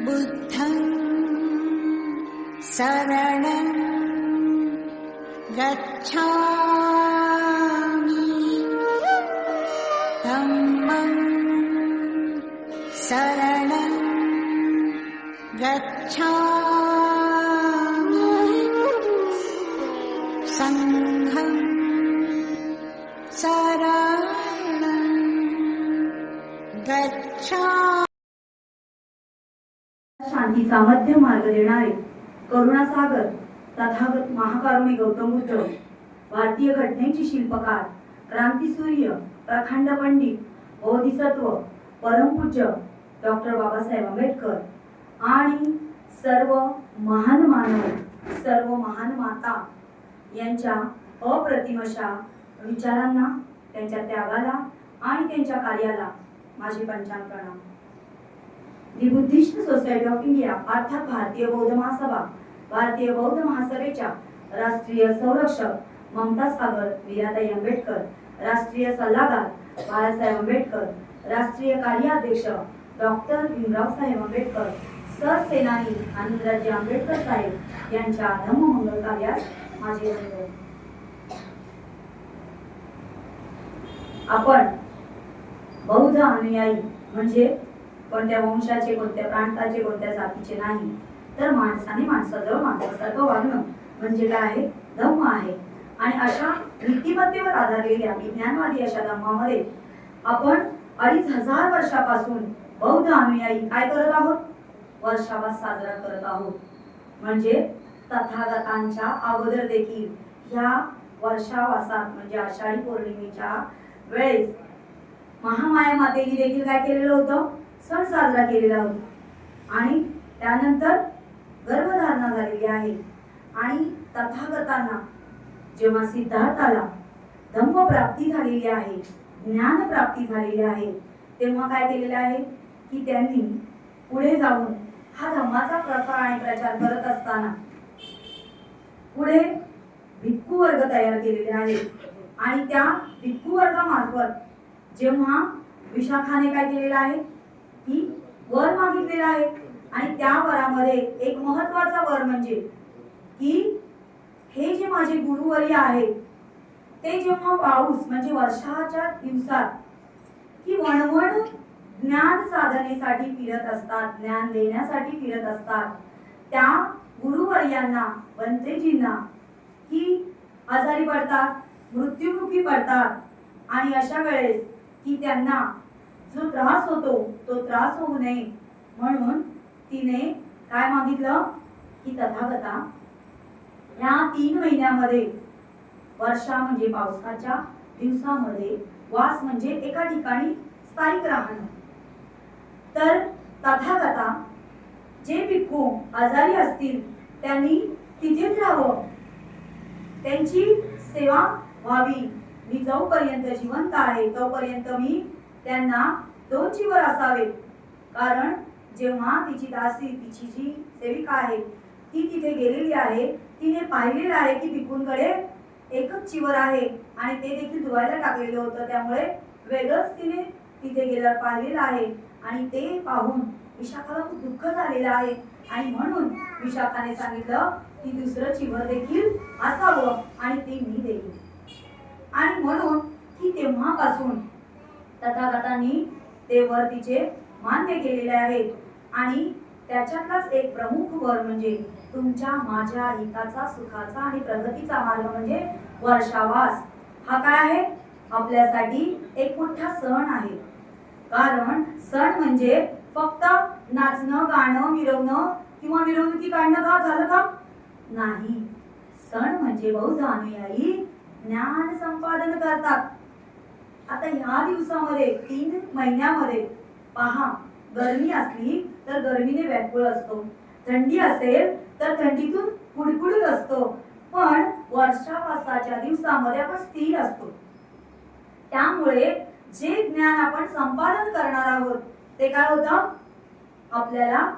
बुद्धं शरणं गच्छामि धम्मं शरणं गच्छामि संघं शरणं गच्छामि। शांतीचा मध्य मार्ग देणारे करुणासागर तथागत महाकारुणी गौतम बुद्ध, भारतीय घटनेची शिल्पकार, क्रांतीसूर्य, प्रखंड पंडित, बोधिसत्व, परमपूज्य डॉक्टर बाबासाहेब आंबेडकर आणि सर्व महान मानव, सर्व महान माता यांच्या अप्रतिम अशा विचारांना, त्यांच्या त्यागाला आणि त्यांच्या कार्याला माझे पंचांग प्रणाम। दी बुद्धिस्ट सोसायटी ऑफ इंडिया अर्थात भारतीय बौद्ध महासभा, भारतीय बौद्ध महासभेच्या राष्ट्रीय संरक्षक ममता सागर वीराताई आंबेडकर, राष्ट्रीय सल्लागार बाळासाहेब आंबेडकर, राष्ट्रीय कार्याध्यक्ष डॉक्टर भीमराव साहेब आंबेडकर, सरसेनानी आनंदराजे आंबेडकर साहेब यांच्या धम्ममंगल कार्यास माझे वंदन। आपण बौद्ध अनुयायी म्हणजे कोणत्या वंशाचे, कोणत्या प्रांताचे, कोणत्या जातीचे नाही, तर माणसाने माणसाजवळ माणसासारखं वागणं म्हणजे काय आहे? धम्म आहे। आणि अशा नीतिमत्तेवर आधारलेल्या विज्ञानवादी अशा धम्मामध्ये आपण 2500 वर्षापासून बौद्ध अनुयायी काय करत आहोत? वर्षावास साजरा करत आहोत। म्हणजे तथागतांच्या अगोदर देखील ह्या वर्षावासात म्हणजे आषाढी पौर्णिमेच्या वेळेस महामाया मातेने देखील काय केलेलं होतं? सण साजरा केलेला होता। आणि त्यानंतर गर्भधारणा झालेली आहे। आणि तथागतांना जेव्हा सिद्धार्थाला धम्म प्राप्ती झालेली आहे, ज्ञान प्राप्ती झालेली आहे, तेव्हा काय केलेलं आहे की त्यांनी पुढे जाऊन हा धम्माचा प्रसार आणि प्रचार करत असताना पुढे भिक्खू वर्ग तयार केलेले आहेत। आणि त्या भिक्खू वर्गामार्फत जेव्हा विशाखाने काय केलेलं आहे की वर मागितलेला आहे, आणि त्या वरामध्ये एक महत्वाचा वर म्हणजे की हे जे माझे गुरुवर्य आहेत ते जेव्हा पाऊस म्हणजे वर्षाच्या दिवसात की वणवण ज्ञान साधनेसाठी फिरत असतात, ज्ञान देण्यासाठी फिरत असतात, त्या गुरुवर्यांना बंतेजींना की आजारी पडतात, मृत्युमुखी पडतात। आणि अशा वेळेस की त्यांना जो त्रास होतो तो त्रास होऊ नये म्हणून तिने काय मागितलं की तथागता या 3 महिन्यामध्ये, वर्षा म्हणजे पावसाच्या दिवसामध्ये, वास म्हणजे एका ठिकाणी स्थायिक राहणं, तर तथागता जे भिक्खू आजारी असतील त्यांनी तिथेच राहावं, त्यांची सेवा व्हावी। मी जोपर्यंत जिवंत आहे तोपर्यंत मी त्यांना 2 चिवर असावे। कारण जेव्हा तिची दासी, तिची जी सेविका आहे ती तिथे गेलेली आहे, तिने पाहिलेलं आहे की भिक्खूंकडे एकच चिवर आहे आणि ते देखील धुवायला टाकलेलं होतं, त्यामुळे वेगळंच तिने तिथे गेल्यावर पाहिलेलं आहे। आणि ते पाहून विशाखाला खूप दुःख झालेलं आहे आणि म्हणून विशाखाने सांगितलं की दुसरं चिवर देखील असावं आणि ते मी देईन। आणि म्हणून की तेव्हापासून तथागतांनी ते वर तिचे मान्य केलेले आहेत। आणि त्याच्यातलाच एक प्रमुख वर म्हणजे तुमच्या माझ्या हिताचा, सुखाचा आणि प्रगतीचा मार्ग म्हणजे वर्षावास। हा काय आहे? आपल्यासाठी एक मोठा सण आहे। कारण सण म्हणजे फक्त नाचणं, गाणं, मिरवणं किंवा मिरवणुकी काढणं का झालं का? नाही, सण म्हणजे बौद्ध अनुयायी ज्ञान संपादन करतात। आता ह्या दिवसामध्ये 3 महिन्यामध्ये पहा, गरमी असली तर गरमीने व्याकुळ असतो, थंडी असेल तर थंडीतून कुडकुडत असतो, पण वर्षावासाच्या दिवसामध्ये आपण स्थिर असतो। त्यामुळे जे ज्ञान आपण संपादन करणार आहोत ते काय होतं? आपल्याला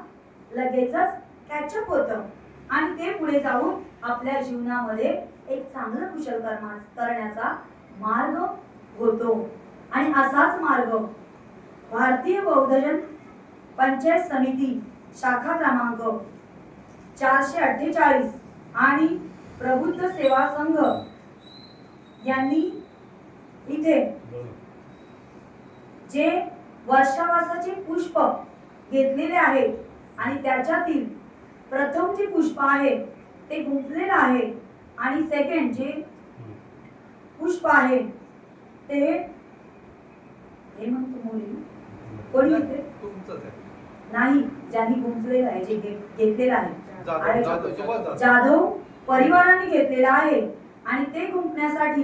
लगेचच कॅचअप होतं आणि ते पुढे जाऊन आपल्या जीवनामध्ये एक चांगलं कुशल कर्म करण्याचा मार्ग होतो। आणि असाच मार्ग भारतीय बौद्धजन पंचायत समिती शाखा क्रमांक 448 आणि प्रबुद्ध सेवा संघ यांनी इथे जे वर्षावासाचे पुष्प घेतलेले आहे आणि त्याच्यातील प्रथम जे पुष्प आहे ते गुंफलेलं आहे आणि सेकंड जे पुष्प आहे ते हे म्हणतो मुली कोणी म्हणते नाही ज्यांनी गुंफलेलं आहे जे घेतलेलं आहे जाधव परिवाराने घेतलेला आहे आणि ते गुंफण्यासाठी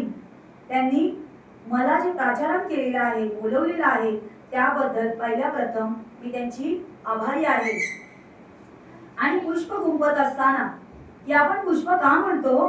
त्यांनी मला जे प्राचारण केलेलं आहे बोलवलेलं आहे त्याबद्दल पहिल्या प्रथम मी त्यांची आभारी आहे. आणि पुष्प गुंफत असताना की आपण पुष्प का म्हणतो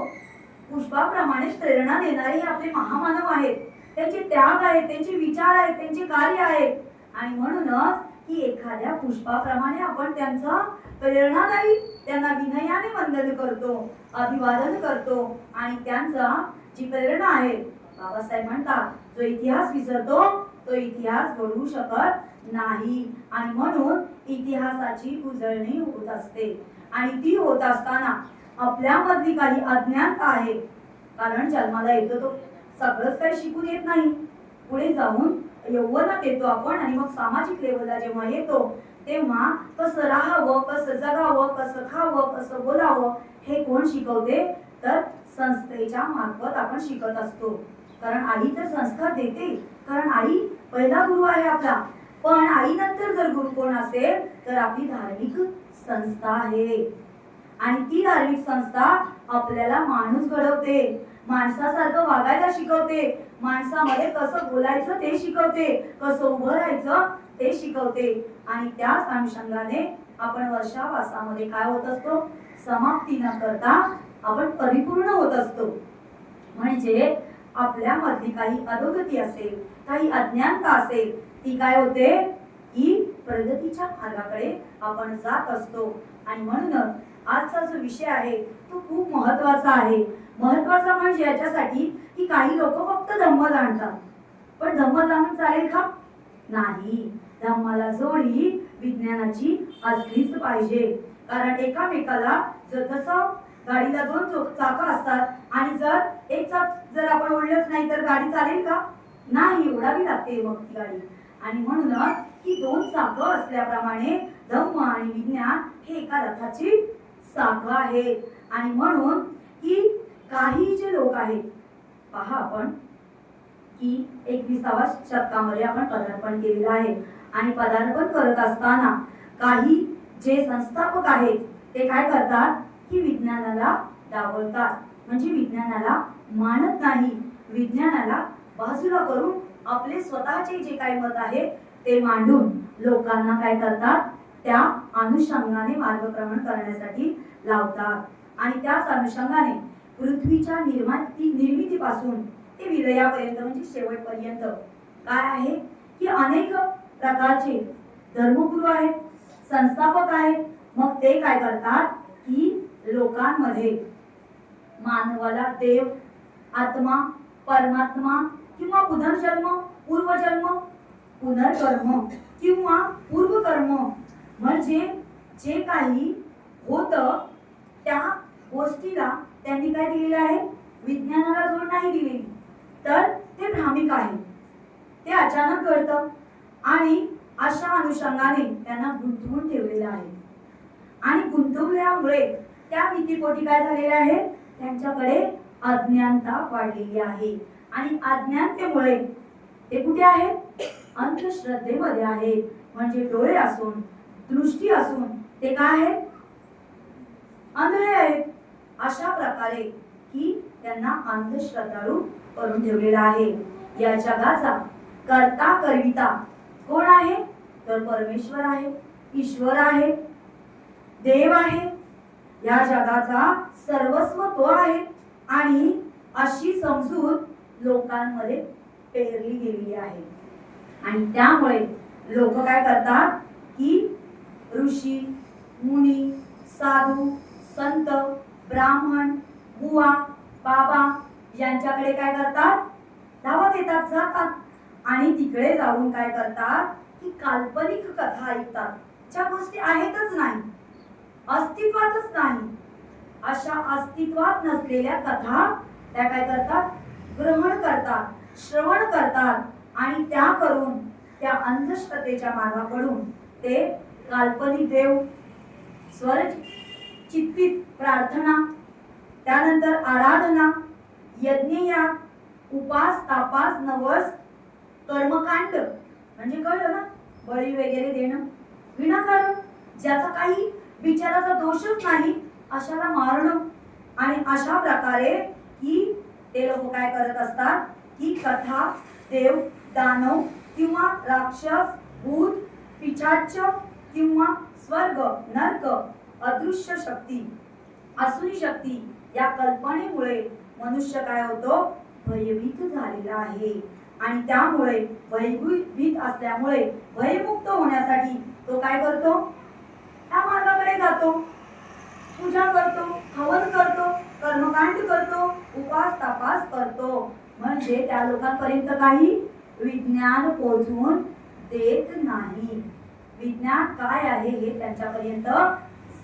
पुष्पाप्रमाणे प्रेरणा देणारे हे आपले महामानव आहेत. त्यांचे त्याग आहेत त्यांचे विचार आहेत त्यांचे कार्य आहे आणि म्हणूनच की एखाद्या पुष्पाप्रमाणे आपण त्यांचा प्रेरणादायी त्यांना विनयाने वंदन करतो अभिवादन करतो आणि त्यांचा जी प्रेरणा आहे बाबासाहेब म्हणतात जो इतिहास विसरतो तो इतिहास घडवू शकत नाही आणि म्हणून इतिहासाची उजळणी होत असते आणि ती होत असताना आपल्यामधली काही अज्ञानता आहे कारण जन्माला येतो तो सगळंच काही शिकून येत नाही पुढे जाऊन यौवनात येतो आपण आणि मग सामाजिक लेवलला जेव्हा येतो तेव्हा कसं राहावं कसं जगावं कसं खावं कसं बोलावं हे कोण शिकवते तर संस्थेच्या मार्फत आपण शिकत असतो कारण आई तर संस्कार देते कारण आई पहिला गुरु आहे आपला पण आई नंतर जर गुरु कोण असेल तर आपली धार्मिक संस्था आहे आणि ती धार्मिक संस्था आपल्याला माणूस घडवते माणसासारखं वागायला शिकवते माणसामध्ये कसं बोलायचं ते शिकवते कसं उभं राहायचं ते शिकवते आणि त्याच अनुषंगाने आपण वर्षावासामध्ये काय होत असतो समाप्ती न करता आपण परिपूर्ण होत असतो म्हणजे आपल्यामधली काही अधोगती असेल काही अज्ञानता असेल ती काय होते की प्रगतीच्या मार्गाकडे आपण जात असतो आणि म्हणूनच आजचा जो विषय आहे तो खूप महत्त्वाचा आहे महत्त्वाचा म्हणजे याच्यासाठी की काही लोक फक्त धम्म जाणतात पण धम्म जाणून चालेल का नाही धम्माला जोडी विज्ञानाची असलीच पाहिजे कारण एकामेकाला जसं गाडीला दोन चाकं असतात आणि जर एक चाक जर आपण ओढलंच नाही तर गाडी चालेल का नाही ओढावी लागते मग ती गाडी आणि म्हणूनच ही दोन चाकं असल्याप्रमाणे धम्म आणि विज्ञान हे एका रथाची चाकं आहेत आणि म्हणून की काही जे लोक आहेत पहा आपण की 21व्या शतकामध्ये आपण पदार्पण केलेलं आहे आणि पदार्पण करत असताना काही जे संस्थापक आहेत ते काय करतात की विज्ञानाला डावलतात म्हणजे विज्ञानाला मानत नाही विज्ञानाला बाजूला करून आपले स्वतःचे जे काही मत आहे ते मांडून लोकांना काय करतात त्या अनुषंगाने मार्गक्रमण करण्यासाठी लावतात आणि त्याच अनुषंगाने पृथ्वीच्या निर्मितीपासून ते विलयापर्यंत म्हणजे शेवटपर्यंत काय आहे की अनेक प्रकारचे धर्मगुरू आहेत संस्थापक आहेत मग ते काय करतात की लोकांमध्ये मानवाला देव आत्मा परमात्मा किंवा पुनर्जन्म पूर्वजन्म पुनर्कर्म किंवा पूर्वकर्म म्हणजे जे काही होतं त्या गोष्टीला त्यांनी काय दिलेलं आहे विज्ञानाला जोड नाही दिलेली तर ते भ्रामिक आहे ते अचानक घडतं आणि अशा अनुषंगाने त्यांना गुंतवून ठेवलेलं आहे आणि गुंतवल्यामुळे त्या भीतीपोटी काय झालेले आहे त्यांच्याकडे अज्ञानता वाढलेली आहे आणि अज्ञानतेमुळे ते कुठे आहेत अंधश्रद्धेमध्ये आहेत म्हणजे डोळे असून दृष्टी असून ते काय आहेत अंधळे आहेत अशा प्रकारे की त्यांना अंधश्रद्धाळू करून ठेवलेला आहे या जगाचा कर्ता करविता कोण आहे तर परमेश्वर आहे ईश्वर आहे देव आहे या जगाचा सर्वस्व तो आहे आणि अशी समजूत लोकांमध्ये पेरली गेलेली आहे आणि त्यामुळे लोक काय करतात की ऋषी मुनी साधू संत ब्राह्मण बुवा बाबा यांच्याकडे काय करतात धावत येतात जातात आणि तिकडे जाऊन काय करतात की काल्पनिक कथा ऐकतात ज्या गोष्टी आहेतच नाही, अस्तित्वातच नाही, अशा अस्तित्वात नसलेल्या कथा त्या काय करतात, ग्रहण करतात, श्रवण करतात आणि त्या करून त्या अंधश्रद्धेच्या मार्गाकडून ते काल्पनिक देव, स्वर चित्तित प्रार्थना, त्यानंतर आराधना, यज्ञयाग, उपास, तापास, नवस, कर्मकांड म्हणजे कळलं ना, बळी वगैरे देणं विनाकारण, ज्याचा काही विचाराचा दोषच नाही अशाला मारणं. आणि अशा प्रकारे की ते लोक काय करत असतात की कथा, देव, दानव किंवा राक्षस, भूत, पिशाच किंवा स्वर्ग, नरक, अदृश्य शक्ती, असुरी शक्ती या कल्पनेमुळे मनुष्य काय होतो, भयभीत झालेला आहे. आणि त्यामुळे भयभीत असल्यामुळे भयमुक्त होण्यासाठी तो काय करतो, त्या मार्गाकडे जातो, पूजा करतो, हवन करतो, कर्मकांड करतो, उपास तापास करतो. म्हणजे त्या लोकांपर्यंत काही विज्ञान पोहोचवून देत नाही, विज्ञान काय आहे हे त्यांच्यापर्यंत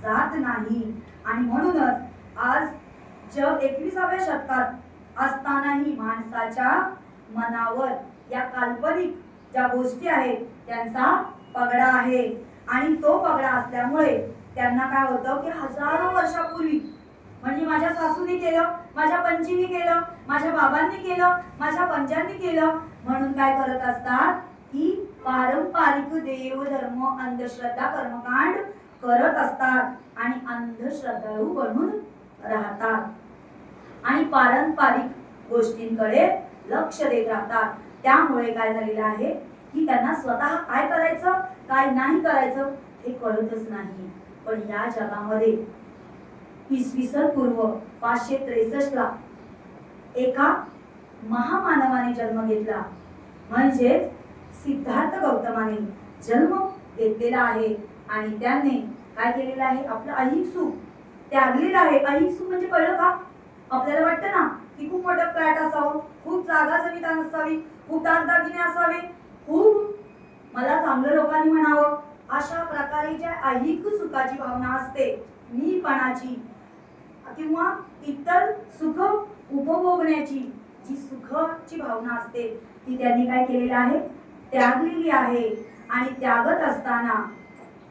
जात नाही. आणि म्हणूनच आज जग 21व्या शतकात असतानाही माणसाच्या मनावर या काल्पनिक ज्या गोष्टी आहेत त्यांचा पगडा आहे. आणि तो पगडा असल्यामुळे त्यांना काय होतं की हजारो वर्षापूर्वी, म्हणजे माझ्या सासूने केलं, माझ्या पंजीने केलं, माझ्या बाबांनी केलं, माझ्या पंजांनी केलं म्हणून काय करत असतात की पारंपरिक देवधर्म, अंधश्रद्धा, कर्मकांड करत असतात आणि अंधश्रद्धाळू बनून राहतात आणि पारंपरिक गोष्टींकडे लक्ष देत राहतात. त्यामुळे काय झालेलं आहे की त्यांना स्वतः काय करायचं, काय नाही करायचं हे कळतच नाही. पण या जगामध्ये इसवी पूर्व 563 ला एका महामानवाने जन्म घेतला, म्हणजे सिद्धार्थ गौतमाने जन्म घेतलेला आहे. आणि त्याने काय केलेलं आहे, आपलं ऐहिक सुख त्यागलेलं आहे. ऐहिक सुख म्हणजे कळलं का, आपल्याला वाटतं ना की खूप मोठं फ्लॅट असावं, खूप जागा जमीन असावी, खूप दागदागिने असावे, खूप मला चांगलं लोकांनी म्हणावं, अशा प्रकारे ज्या ऐहिक सुखाची भावना असते, मीपणाची किंवा इतर सुख उपभोगण्याची जी सुखाची भावना असते ती त्यांनी काय केलेली आहे, त्यागलेली आहे. आणि त्यागत असताना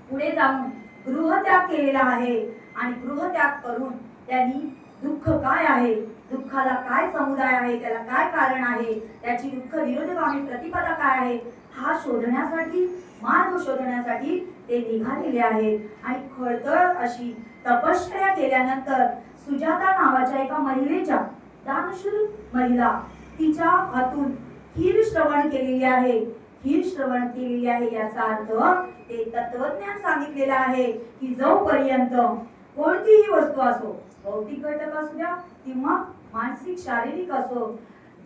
पुढे जाऊन गृहत्याग केलेला आहे. आणि गृहत्याग करून त्यांनी दुःख काय आहे, दुःखाला काय समुदाय आहे, त्याला काय कारण आहे, त्याची दुःख विरोधगामी प्रतिपदा काय आहे हा शोधण्यासाठी, मार्ग शोधण्यासाठी ते निघालेले आहेत. आणि खळतळ अशी तपश्चर्या केल्यानंतर सुजाता नावाच्या एका महिलेच्या, दानशूर महिला, तिच्या हातून खीर श्रवण केलेली आहे. खीर श्रवण केलेली आहे याचा अर्थ ते तत्वज्ञान सांगितलेलं आहे की जोपर्यंत कोणतीही वस्तू असो, भौतिक घटक असू द्या किंवा मानसिक शारीरिक असो,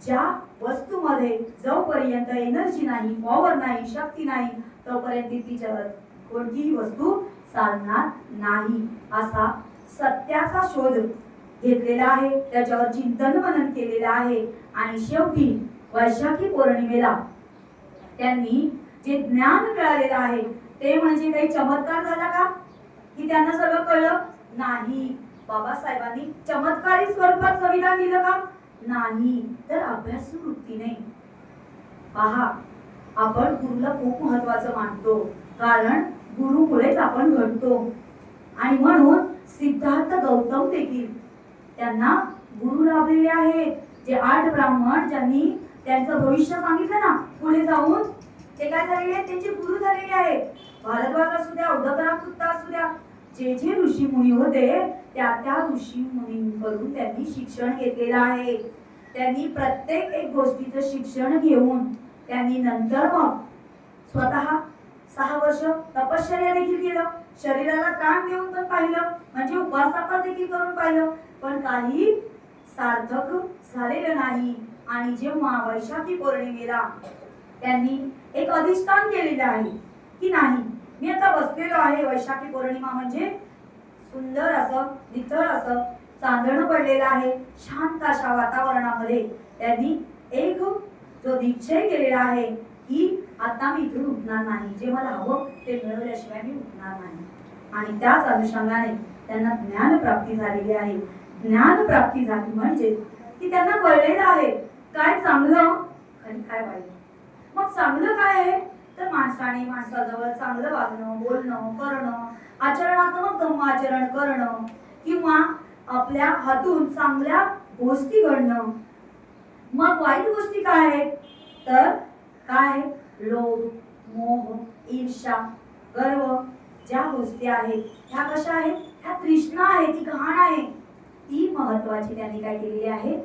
ज्या वस्तूमध्ये जोपर्यंत एनर्जी नाही, पॉवर नाही, शक्ती नाही, तोपर्यंत तिच्यावर कोणतीही वस्तू चालणार नाही. असा सत्याचा शोध घेतलेला आहे, त्याच्यावर चिंतन मनन केलेलं आहे. आणि शेवटी वैशाखी पौर्णिमेला त्यांनी जे ज्ञान मिळालेलं आहे ते म्हणजे काही चमत्कार झाला का की त्यांना सगळं कळलं नाही. बाबासाहेबांनी चमत्कारी स्वरूपात संविधान दिलं का नाही, तर अभ्यासू वृत्तीने पहा. आपण गुरुला खूप महत्वाचं मानतो, कारण गुरुमुळेच आपण घडतो. आणि म्हणून सिद्धार्थ गौतम देखील त्यांना गुरु लाभलेले आहेत. जे 8 ब्राह्मण ज्यांनी त्यांचं भविष्य सांगितलं ना पुढे जाऊन, ते काय झालेले आहेत, त्यांचे गुरु झालेले आहेत. भारद्वाज असू द्या, उदकराकृत असू द्या, जे जे ऋषी मुनी होते त्या ऋषी मुनींकडून त्यांनी शिक्षण घेतलेलं आहे. त्यांनी प्रत्येक एक गोष्टीचं शिक्षण घेऊन त्यांनी नंतर मग स्वतः 6 वर्ष तपश्चर्या देखील केलं, शरीराला त्राण देऊन पण पाहिलं, म्हणजे उपवास तापास देखील करून पाहिलं, पण काही सार्थक झालेलं नाही. आणि जेव्हा वैशाखी पौर्णिमेला त्यांनी एक अधिष्ठान केलेलं आहे की नाही, मी आता बसलेलो आहे, वैशाखी पौर्णिमा म्हणजे सुंदर असं, नितळ असं चांदणं पडलेलं आहे, शांत अशा वातावरणामध्ये त्यांनी एक जो निश्चय केलेला आहे की आता मी इथून उठणार नाही, जे मला हवं ते मिळवल्याशिवाय मी उठणार नाही. आणि त्याच अनुषंगाने त्यांना ज्ञानप्राप्ती झालेली आहे. ज्ञानप्राप्ती झाली म्हणजे की त्यांना कळलेलं आहे काय चांगलं आणि काय वाईट. मग चांगलं काय आहे तर माणसाने माणसाजवळ चांगलं वागणं, बोलणं, करणं, आचरणात्मक धम्म आचरण करणं किंवा आपल्या हातून चांगल्या गोष्टी घडणं. मग वाईट गोष्टी काय आहेत तर काय लोभ, मोह, ईर्ष्या, गर्व, ज्या गोष्टी आहेत ह्या कशा आहेत, ह्या तृष्णा आहे, ती घाण आहे, ती महत्वाची त्यांनी काय केलेली आहे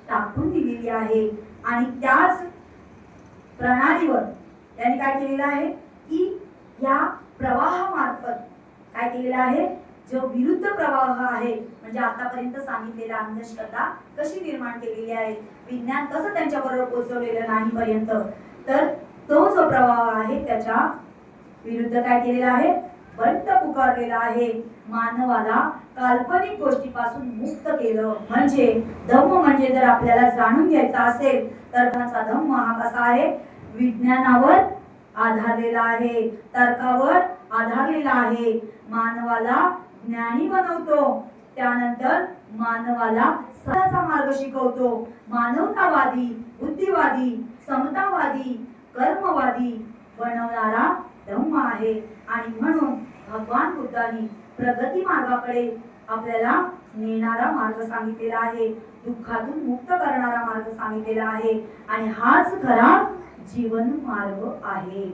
टाकून दिलेली आहे. आणि त्याच प्रणालीवर त्यांनी काय केलेलं आहे की या प्रवाहामार्फत काय केलेलं आहे, जो विरुद्ध प्रवाह आहे म्हणजे आतापर्यंत सांगितलेला अंधश्रद्धा कशी निर्माण केलेली आहे, विज्ञान कसं त्यांच्या बरोबर पोहोचवलेलं नाही पर्यंत, तर तो जो प्रवाह आहे त्याच्या विरुद्ध काय केलेला आहे, बंड पुकारलेला आहे. मानवाला काल्पनिक गोष्टीपासून मुक्त केलं. म्हणजे धम्म म्हणजे जर आपल्याला जाणून घ्यायचा असेल तर त्याचा धम्म हा कसा आहे, विज्ञानावर आधारलेला आहे, तर्कावर आधारलेला आहे, मानवाला ज्ञानी बनवतो, त्यानंतर मानवाला सत्याचा मार्ग शिकवतो, मानवतावादी, बुद्धिवादी, समतावादी, कर्मवादी बनवणारा धम्म आहे. आणि म्हणून भगवान बुद्धांनी प्रगती मार्गाकडे आपल्याला नेणारा मार्ग सांगितलेला आहे, दुःखातून मुक्त करणारा मार्ग सांगितलेला आहे आणि हाच खरा जीवन मार्ग आहे.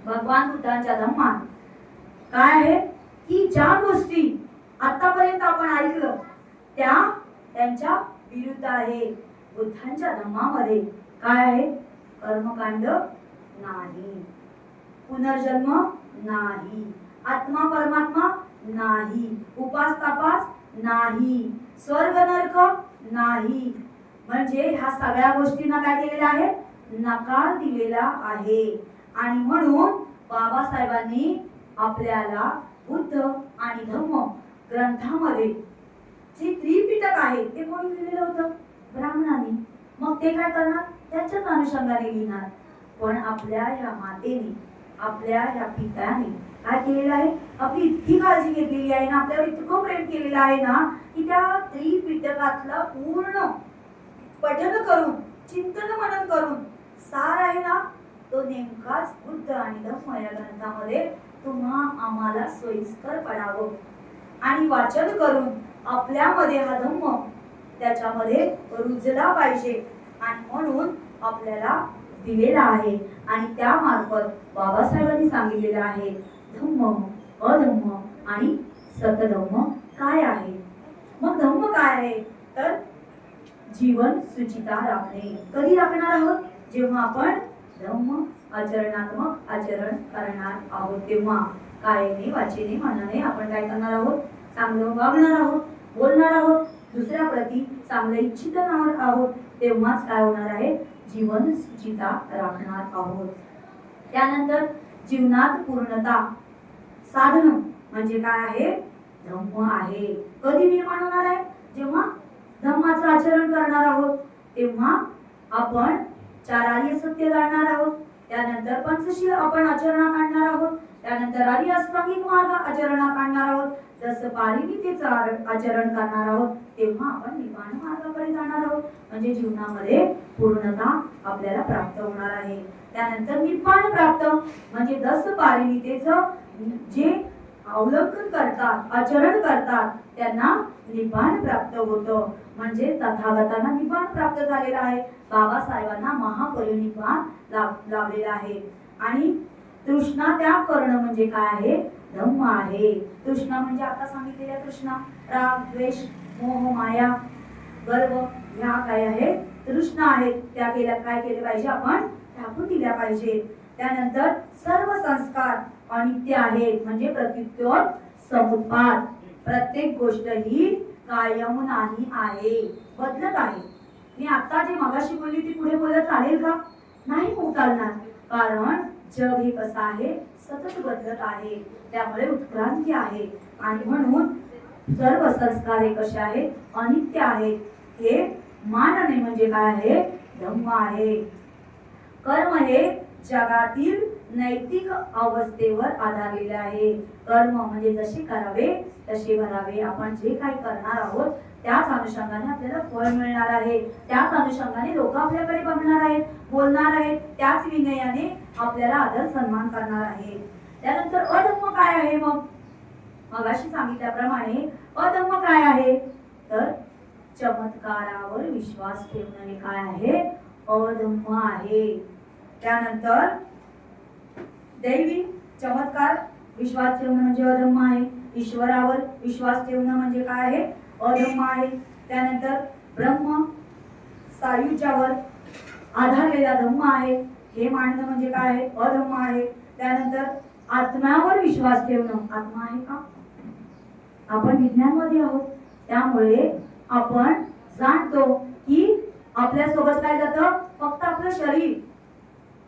भगवान बुद्धांच्या धम्मात काय आहे की ज्या गोष्टी आतापर्यंत आपण ऐकलं त्या त्यांच्या विरुद्ध आहे. बुद्धांच्या धम्मामध्ये काय आहे, कर्मकांड नाही, पुनर्जन्म नाही, आत्मा परमात्मा नाही, उपास तापास नाही, स्वर्ग नरक नाही. म्हणजे ह्या सगळ्या गोष्टींना काय केलेलं आहे, नकार दिलेला आहे. आणि म्हणून बाबासाहेबांनी आपल्याला बुद्ध आणि धम्म ग्रंथामध्ये जे त्रिपिटक आहे ते कोणी लिहिलेलं होतं, ब्राह्मणांनी. मग ते काय करणार, त्याच्याच अनुषंगाने लिहिणार. पण आपल्या ह्या मातेने, आपल्या ह्या पित्याने काय केलेलं आहे, आपली इतकी काळजी घेतलेली आहे ना, आपल्यावर इतकं प्रेम केलेलं आहे ना की त्या त्रिपिटकातलं पूर्ण पठन करून, चिंतन मनन करून सार आहे ना तो नेमकाच बुद्ध आणि धम्म या ग्रंथामध्ये तुम्हा आम्हाला सोयीस्कर पडावं आणि वाचन करून आपल्यामध्ये हा धम्म त्याच्यामध्ये रुजला पाहिजे. आणि म्हणून आपल्याला दिलेला आहे आणि त्या मार्फत बाबासाहेबांनी सांगितलेलं आहे धम्म, अधम्म आणि सतधम्म काय आहे. मग धम्म काय आहे तर जीवन सुचिता राखणे. कधी राखणार आहोत, जेव्हा आपण धम्म आचरणात्मक आचरण करणार आहोत, तेव्हा कायाने, वाचेने, मनाने आपण काय करणार आहोत, चांगलं वागणार आहोत, बोलणार आहोत, दुसऱ्या प्रती चांगलं इच्छिणार आहोत, तेव्हाच काय होणार आहे, जीवन सुचिता राखणार आहोत. त्यानंतर जीवनात पूर्णता साधन म्हणजे काय आहे, धम्म आहे. कधी निर्माण होणार आहे, जेव्हा धम्माचं आचरण करणार आहोत, तेव्हा आपण चार आर्य सत्य जाणणार आहोत, त्यानंतर पंचशील आपण आचरणात आणणार आहोत, त्यानंतर आर्य अष्टांगिक मार्ग आचरणात आणणार आहोत, दस पारिमितेचं आचरण करणार आहोत, तेव्हा आपण निपाण मार्गाकडे जाणार आहोत. म्हणजे जीवनामध्ये पूर्णता आपल्याला प्राप्त होणार आहे. त्यानंतर निपाण प्राप्त म्हणजे दस पारिमितेचं जे अवलंबन करतात, आचरण करतात, त्यांना निपाण प्राप्त होतं. म्हणजे तथागतांना निपाण प्राप्त झालेला आहे, बाबासाहेबांना महापरिनिर्वाण लाभलेला आहे. आणि तृष्णा त्याग करणं म्हणजे काय आहे, धम्म आहे. तृष्णा म्हणजे आता सांगितलेल्या तृष्णा, राग, द्वेष, मोह, माया, गर्व, ह्या काय आहे तृष्णा आहेत, त्या काय केले पाहिजे, आपण टाकून दिल्या पाहिजे. त्यानंतर सर्व संस्कार अनित्य आहेत म्हणजे प्रत्युत्तर समुत्पाद, प्रत्येक गोष्ट ही कायम नाही आहे, बदलत आहे. मी आता जे मगाशी बोलली ती पुढे बोलत चालेल का, नाही चालणार, कारण जग हे कसं आहे, सतत बदलत आहे, त्यामुळे उत्क्रांती आहे. आणि म्हणून सर्व संस्कार हे कसे आहेत, अनित्य आहेत. हे मानणे म्हणजे काय आहे, धम्म आहे. कर्म हे जगातील नैतिक अवस्थेवर आधारलेले आहे. कर्म म्हणजे जसे करावे तसे भरावे. आपण जे काही करणार आहोत त्याच अनुषंगाने आपल्याला फळ मिळणार आहे. त्याच अनुषंगाने लोक आपल्याकडे बघणार आहेत, बोलणार आहेत. त्याच विनयाने आपल्याला आदर सन्मान करणार आहे. त्यानंतर अधम्म काय आहे? मगाशी सांगितल्याप्रमाणे अधम्म काय आहे? तर चमत्कारावर विश्वास ठेवणे काय आहे? अधम्म आहे. त्यानंतर दैवी चमत्कार विश्वास ठेवणं म्हणजे अधम्म आहे. ईश्वरावर विश्वास ठेवणं म्हणजे काय आहे? अधम्म आहे. त्यानंतर ब्रह्म सायुज्यावर आधारलेला धम्म आहे, हे मानणं म्हणजे काय आहे? अधम्म आहे. त्यानंतर आत्म्यावर विश्वास ठेवणं, आत्मा आहे का? आपण विज्ञानमध्ये आहोत, त्यामुळे आपण जाणतो की आपल्यासोबत काय जातं? फक्त आपलं शरीर.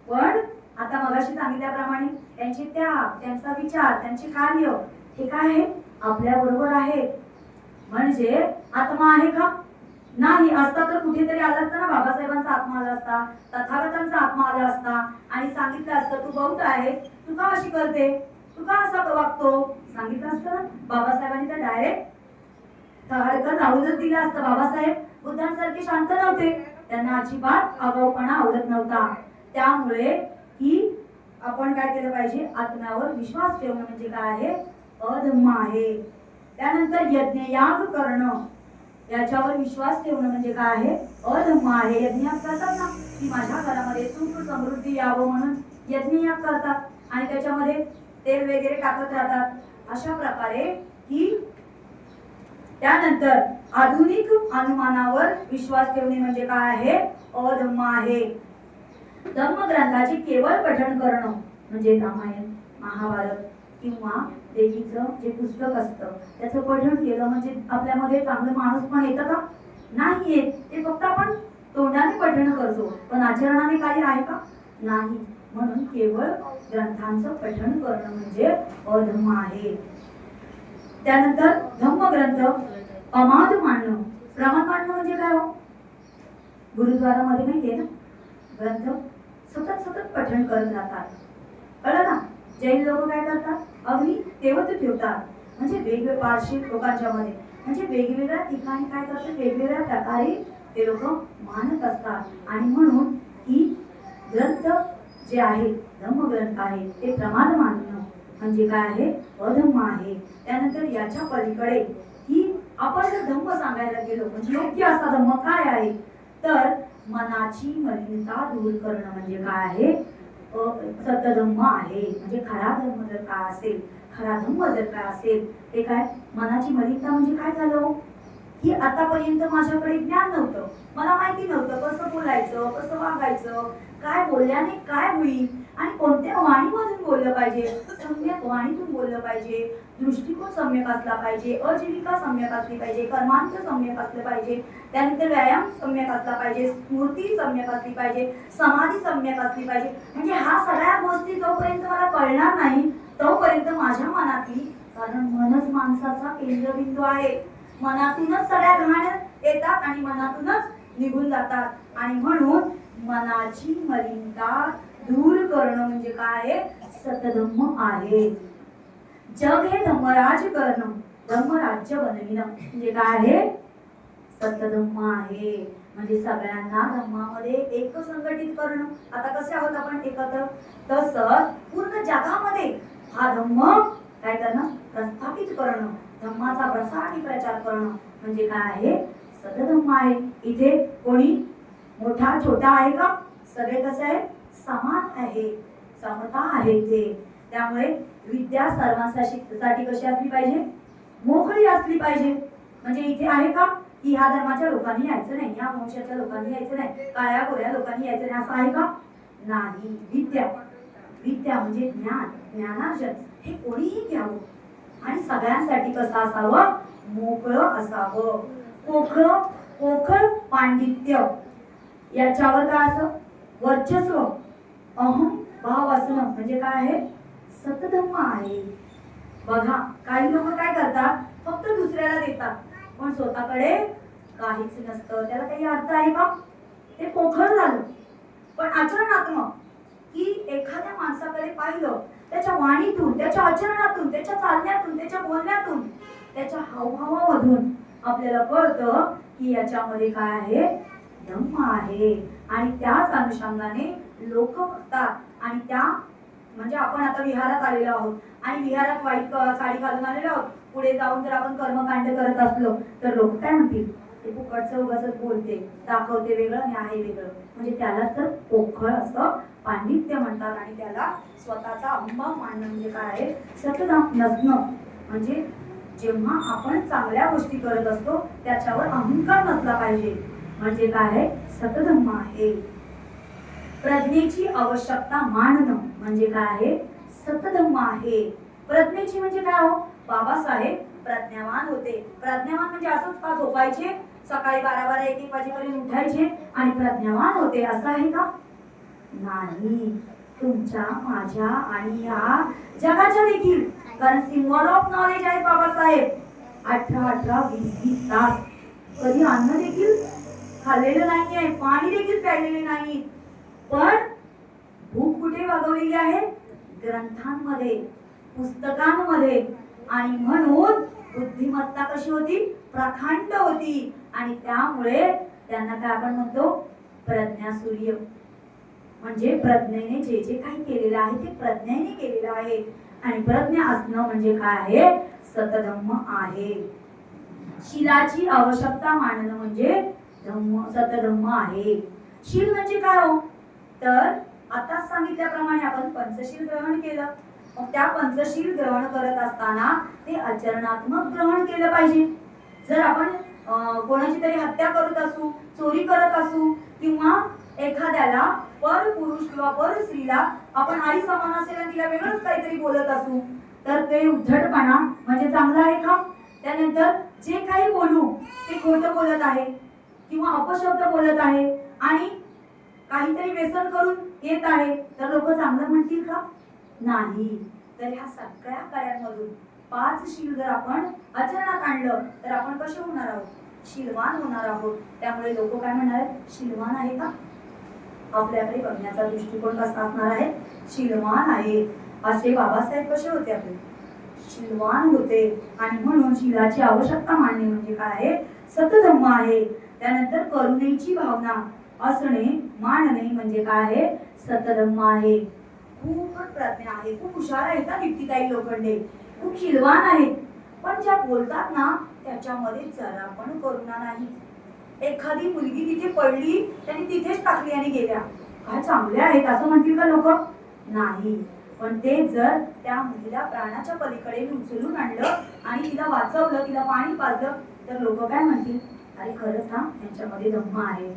पण आता मगाशी सांगितल्याप्रमाणे त्यांचे त्याग, त्यांचा विचार, त्यांचे कार्य हे काय आहे? आपल्या बरोबर आहे. म्हणजे आत्मा आहे का? नाही. असता तर कुठेतरी आला असता ना, बाबासाहेबांचा आत्मा आला असता, तथागतांचा आत्मा आला असता आणि सांगितलं असतं तू बौद्ध आहे, तू का अशी करते, तू का असा वागतो, सांगितलं असतं ना. बाबासाहेबांनी तर डायरेक्ट थहाडकन राहूनच दिलं असतं. बाबासाहेब बुद्धांसारखे शांत नव्हते, त्यांना अजिबात आगाऊपणा आवडत नव्हता. त्यामुळे की आपण काय केलं पाहिजे? आत्म्यावर विश्वास ठेवणं म्हणजे काय आहे? अधम्म आहे. त्यानंतर यज्ञयाग करणं, याच्यावर विश्वास ठेवणं म्हणजे काय आहे? अधम्म आहे. यज्ञयाग करतात ना, की माझ्या घरामध्ये सुख समृद्धी यावं म्हणून यज्ञयाग करतात आणि त्याच्यामध्ये तेल वगैरे टाकत राहतात. अशा प्रकारे की त्यानंतर आधुनिक अनुमानावर विश्वास ठेवणे म्हणजे काय आहे? अधम्म आहे. धम्मग्रंथाचे केवळ पठण करणं म्हणजे रामायण, महाभारत किंवा देवीचं जे पुस्तक असतं त्याचं पठण केलं म्हणजे आपल्यामध्ये चांगलं माणूस पण येतं का? नाही येत. ते फक्त आपण तोंडाने पठण करतो, पण आचरणाने काही आहे का? नाही. म्हणून केवळ ग्रंथांचं पठण करणं म्हणजे अधम्म आहे. त्यानंतर धम्मग्रंथ अमाद मानणं. प्रमाण मानणं म्हणजे काय हो? गुरुद्वारामध्ये माहितीये ना, ग्रंथ सतत सतत पठण करत राहतात. कळलं ना? जैन लोक काय करतात? अग्नी तेवत ठेवतात. म्हणजे वेगवेगळ्या पारशी लोकांच्या मध्ये म्हणजे वेगवेगळ्या ठिकाणी काय करतात? वेगवेगळ्या प्रकारे ते लोक मानत असतात आणि म्हणून ही ग्रंथ जे आहे, धम्मग्रंथ आहे, ते प्रमाण मानणं म्हणजे काय आहे? अधम्म आहे. त्यानंतर याच्या पलीकडे की आपण जर धम्म सांगायला गेलो म्हणजे योग्य असा धम्म काय आहे? तर मनाची मलिनता दूर करणं म्हणजे काय आहे? सतधम्म आहे. म्हणजे खरा धर्म जर काय असेल, खरा धम्म जर काय असेल ते काय? मनाची मलिनता म्हणजे काय झालं की आतापर्यंत माझ्याकडे ज्ञान नव्हतं, मला माहिती नव्हतं कसं बोलायचं, कसं वागायचं, काय बोलल्याने काय होईल आणि कोणत्या वाणीमधून बोललं पाहिजे. सम्यक वाणीतून बोललं पाहिजे, दृष्टिकोन सम्यक असला पाहिजे, अजीविका सम्यक असली पाहिजे, कर्मांत सम्यक असलं पाहिजे, त्यानंतर व्यायाम सम्यक असला पाहिजे, स्मृती सम्यक असली पाहिजे, समाधी सम्यक असली पाहिजे. म्हणजे ह्या सगळ्या गोष्टी जोपर्यंत मला कळणार नाही तोपर्यंत माझ्या मनातली, कारण मनच माणसाचा केंद्रबिंदू आहे, मनातूनच सगळ्या घाण येतात आणि मनातूनच निघून जातात आणि म्हणून मनाची मलिनता दूर करणं म्हणजे काय आहे? सतधम्म आहे. जग हे धम्मराज करणं, धम्मराज्य बनविणं म्हणजे काय आहे? सतधम्म आहे. म्हणजे सगळ्यांना धम्मामध्ये एक संघटित करणं. आता कसे आहोत आपण एकत्र, तसंच पूर्ण जगामध्ये हा धम्म काय करणं? प्रस्थापित करणं, धम्माचा प्रसार आणि प्रचार करणं म्हणजे काय आहे? सतधम्म आहे. इथे कोणी मोठा छोटा आहे का? सगळे कसे आहे? समान आहे, समता आहे ते. त्यामुळे विद्या सर्वांसाठी कशी असली पाहिजे? मोकळी असली पाहिजे. म्हणजे इथे आहे का की ह्या धर्माच्या लोकांनी यायचं नाही, ह्या वंशाच्या लोकांनी यायचं नाही, काळ्या गोऱ्या लोकांनी यायचं नाही, असं आहे का? नाही. विद्या म्हणजे ज्ञान, ज्ञानार्जन हे कोणीही घ्यावं आणि सगळ्यांसाठी कसं असावं? मोकळं असावं. पोखळ पांडित्य याच्यावर काय असं? वर्चस्व, अहम भाव असणं म्हणजे काय आहे? सतधम्म आहे. बघा काही लोक काय करतात? फक्त दुसऱ्याला देतात पण स्वतःकडे काहीच नसतं. त्याला काही अर्थ आहे का? ते पोखळ झालं. पण आचरणात्मक की एखाद्या माणसाकडे पाहिलं, त्याच्या वाणीतून, त्याच्या आचरणातून, त्याच्या चालण्यातून, त्याच्या बोलण्यातून, त्याच्या हावभावामधून आपल्याला कळतं की याच्यामध्ये काय आहे, धम्म आहे. आणि त्याच अनुषंगाने लोक बघतात आणि त्या म्हणजे आपण आता विहारात आलेलो आहोत आणि विहारात वाईट साडी घालून आलेलो आहोत, पुढे जाऊन जर आपण कर्मकांड करत असलो तर लोक काय म्हणतील, ते फुकटचं उगाचच बोलते, दाखवते वेगळं आणि आहे वेगळं. म्हणजे त्याला तर पोखळ असं पांडित्य म्हणतात आणि त्याला स्वतःचा अहंभाव मानणं म्हणजे काय आहे, सतधाम नसणं. म्हणजे जेव्हा आपण चांगल्या गोष्टी करत असतो त्याच्यावर अहंकार नसला पाहिजे, म्हणजे काय आहे, सतधम्म आहे. प्रज्ञेची आवश्यकता मानणं म्हणजे काय आहे, सतधम्म आहे. प्रज्ञेची म्हणजे काय हो, बाबासाहेब प्रज्ञावान होते. प्रज्ञावान म्हणजे असंच का झोपायचे, सकाळी 12-12 1-1 वाजेपर्यंत उठायचे आणि प्रज्ञावान होते असं आहे का? नाही. तुमच्या, माझ्या आणि या जगाच्या देखील, कारण सिम्बॉल ऑफ नॉलेज आहे बाबासाहेब. 18-18 20-20 तास कधी अन्न देखील खाल्लेलं नाहीये, पाणी देखील प्यायलेले नाही. पण भूक कुठे भागवलेली आहे, ग्रंथांमध्ये, पुस्तकांमध्ये. आणि म्हणून बुद्धिमत्ता कशी होती, प्रखंड होती. आणि त्यामुळे त्यांना काय आपण म्हणतो, प्रज्ञासूर्य. म्हणजे प्रज्ञेने जे जे काही केलेलं आहे ते प्रज्ञेने केलेलं आहे. आणि प्रज्ञा असणं म्हणजे काय आहे, सतधम्म आहे. शीलाची आवश्यकता मानणं म्हणजे धम्म, सतधम्म आहे. शील म्हणजे काय हो, तर आता सांगितल्याप्रमाणे आपण पंचशील ग्रहण केलं. मग त्या पंचशील ग्रहण करत असताना ते आचरणात्मक ग्रहण केलं पाहिजे. जर आपण कोणाची तरी हत्या करत असू, चोरी करत असू, किंवा एखाद्याला पर पुरुष किंवा पर स्त्रीला आपण आई समान असेल आणि तिला वेगळंच काहीतरी बोलत असू, तर ते उद्धटपणा म्हणजे चांगलं आहे का? त्यानंतर जे काही बोलू ते खोटं बोलत आहे किंवा अपशब्द बोलत आहे आणि काहीतरी व्यसन करून येत आहे, तर लोक चांगलं म्हणतील का? नाही. तर ह्या सगळ्या कार्यांमधून 5 शील जर आपण आचरणात आणलं तर आपण कसे होणार आहोत, शीलवान होणार आहोत. त्यामुळे लोक काय म्हणणार, शीलवान आहे का? आपल्याकडे बघण्याचा दृष्टिकोन कसा असणार आहे, शीलवान आहे. असे बाबासाहेब कसे होते, आपले शीलवान होते. आणि म्हणून शीलाची आवश्यकता मानणे म्हणजे काय आहे, सतधम्म आहे. त्यानंतर करुणेची भावना असणे, मानणे म्हणजे काय आहे, सतधम्म आहे. खूप प्रज्ञा आहे, खूप हुशार आहेत ना दीप्तीताई लोखंडे, खूप शीलवान आहेत, पण ज्या बोलतात ना त्याच्यामध्ये जरा पण करुणा नाही. एखादी मुलगी तिथे पडली, त्यांनी तिथेच टाकली आणि गेल्या, काय चांगले आहेत असं म्हणतील का लोक? नाही. पण ते जर त्या मुलीला प्राणाच्या पलीकडे उचलून आणलं आणि तिला वाचवलं, तिला पाणी पाजलं, तर लोक काय म्हणतील, अरे खरंच हा यांच्यामध्ये धम्म आहे.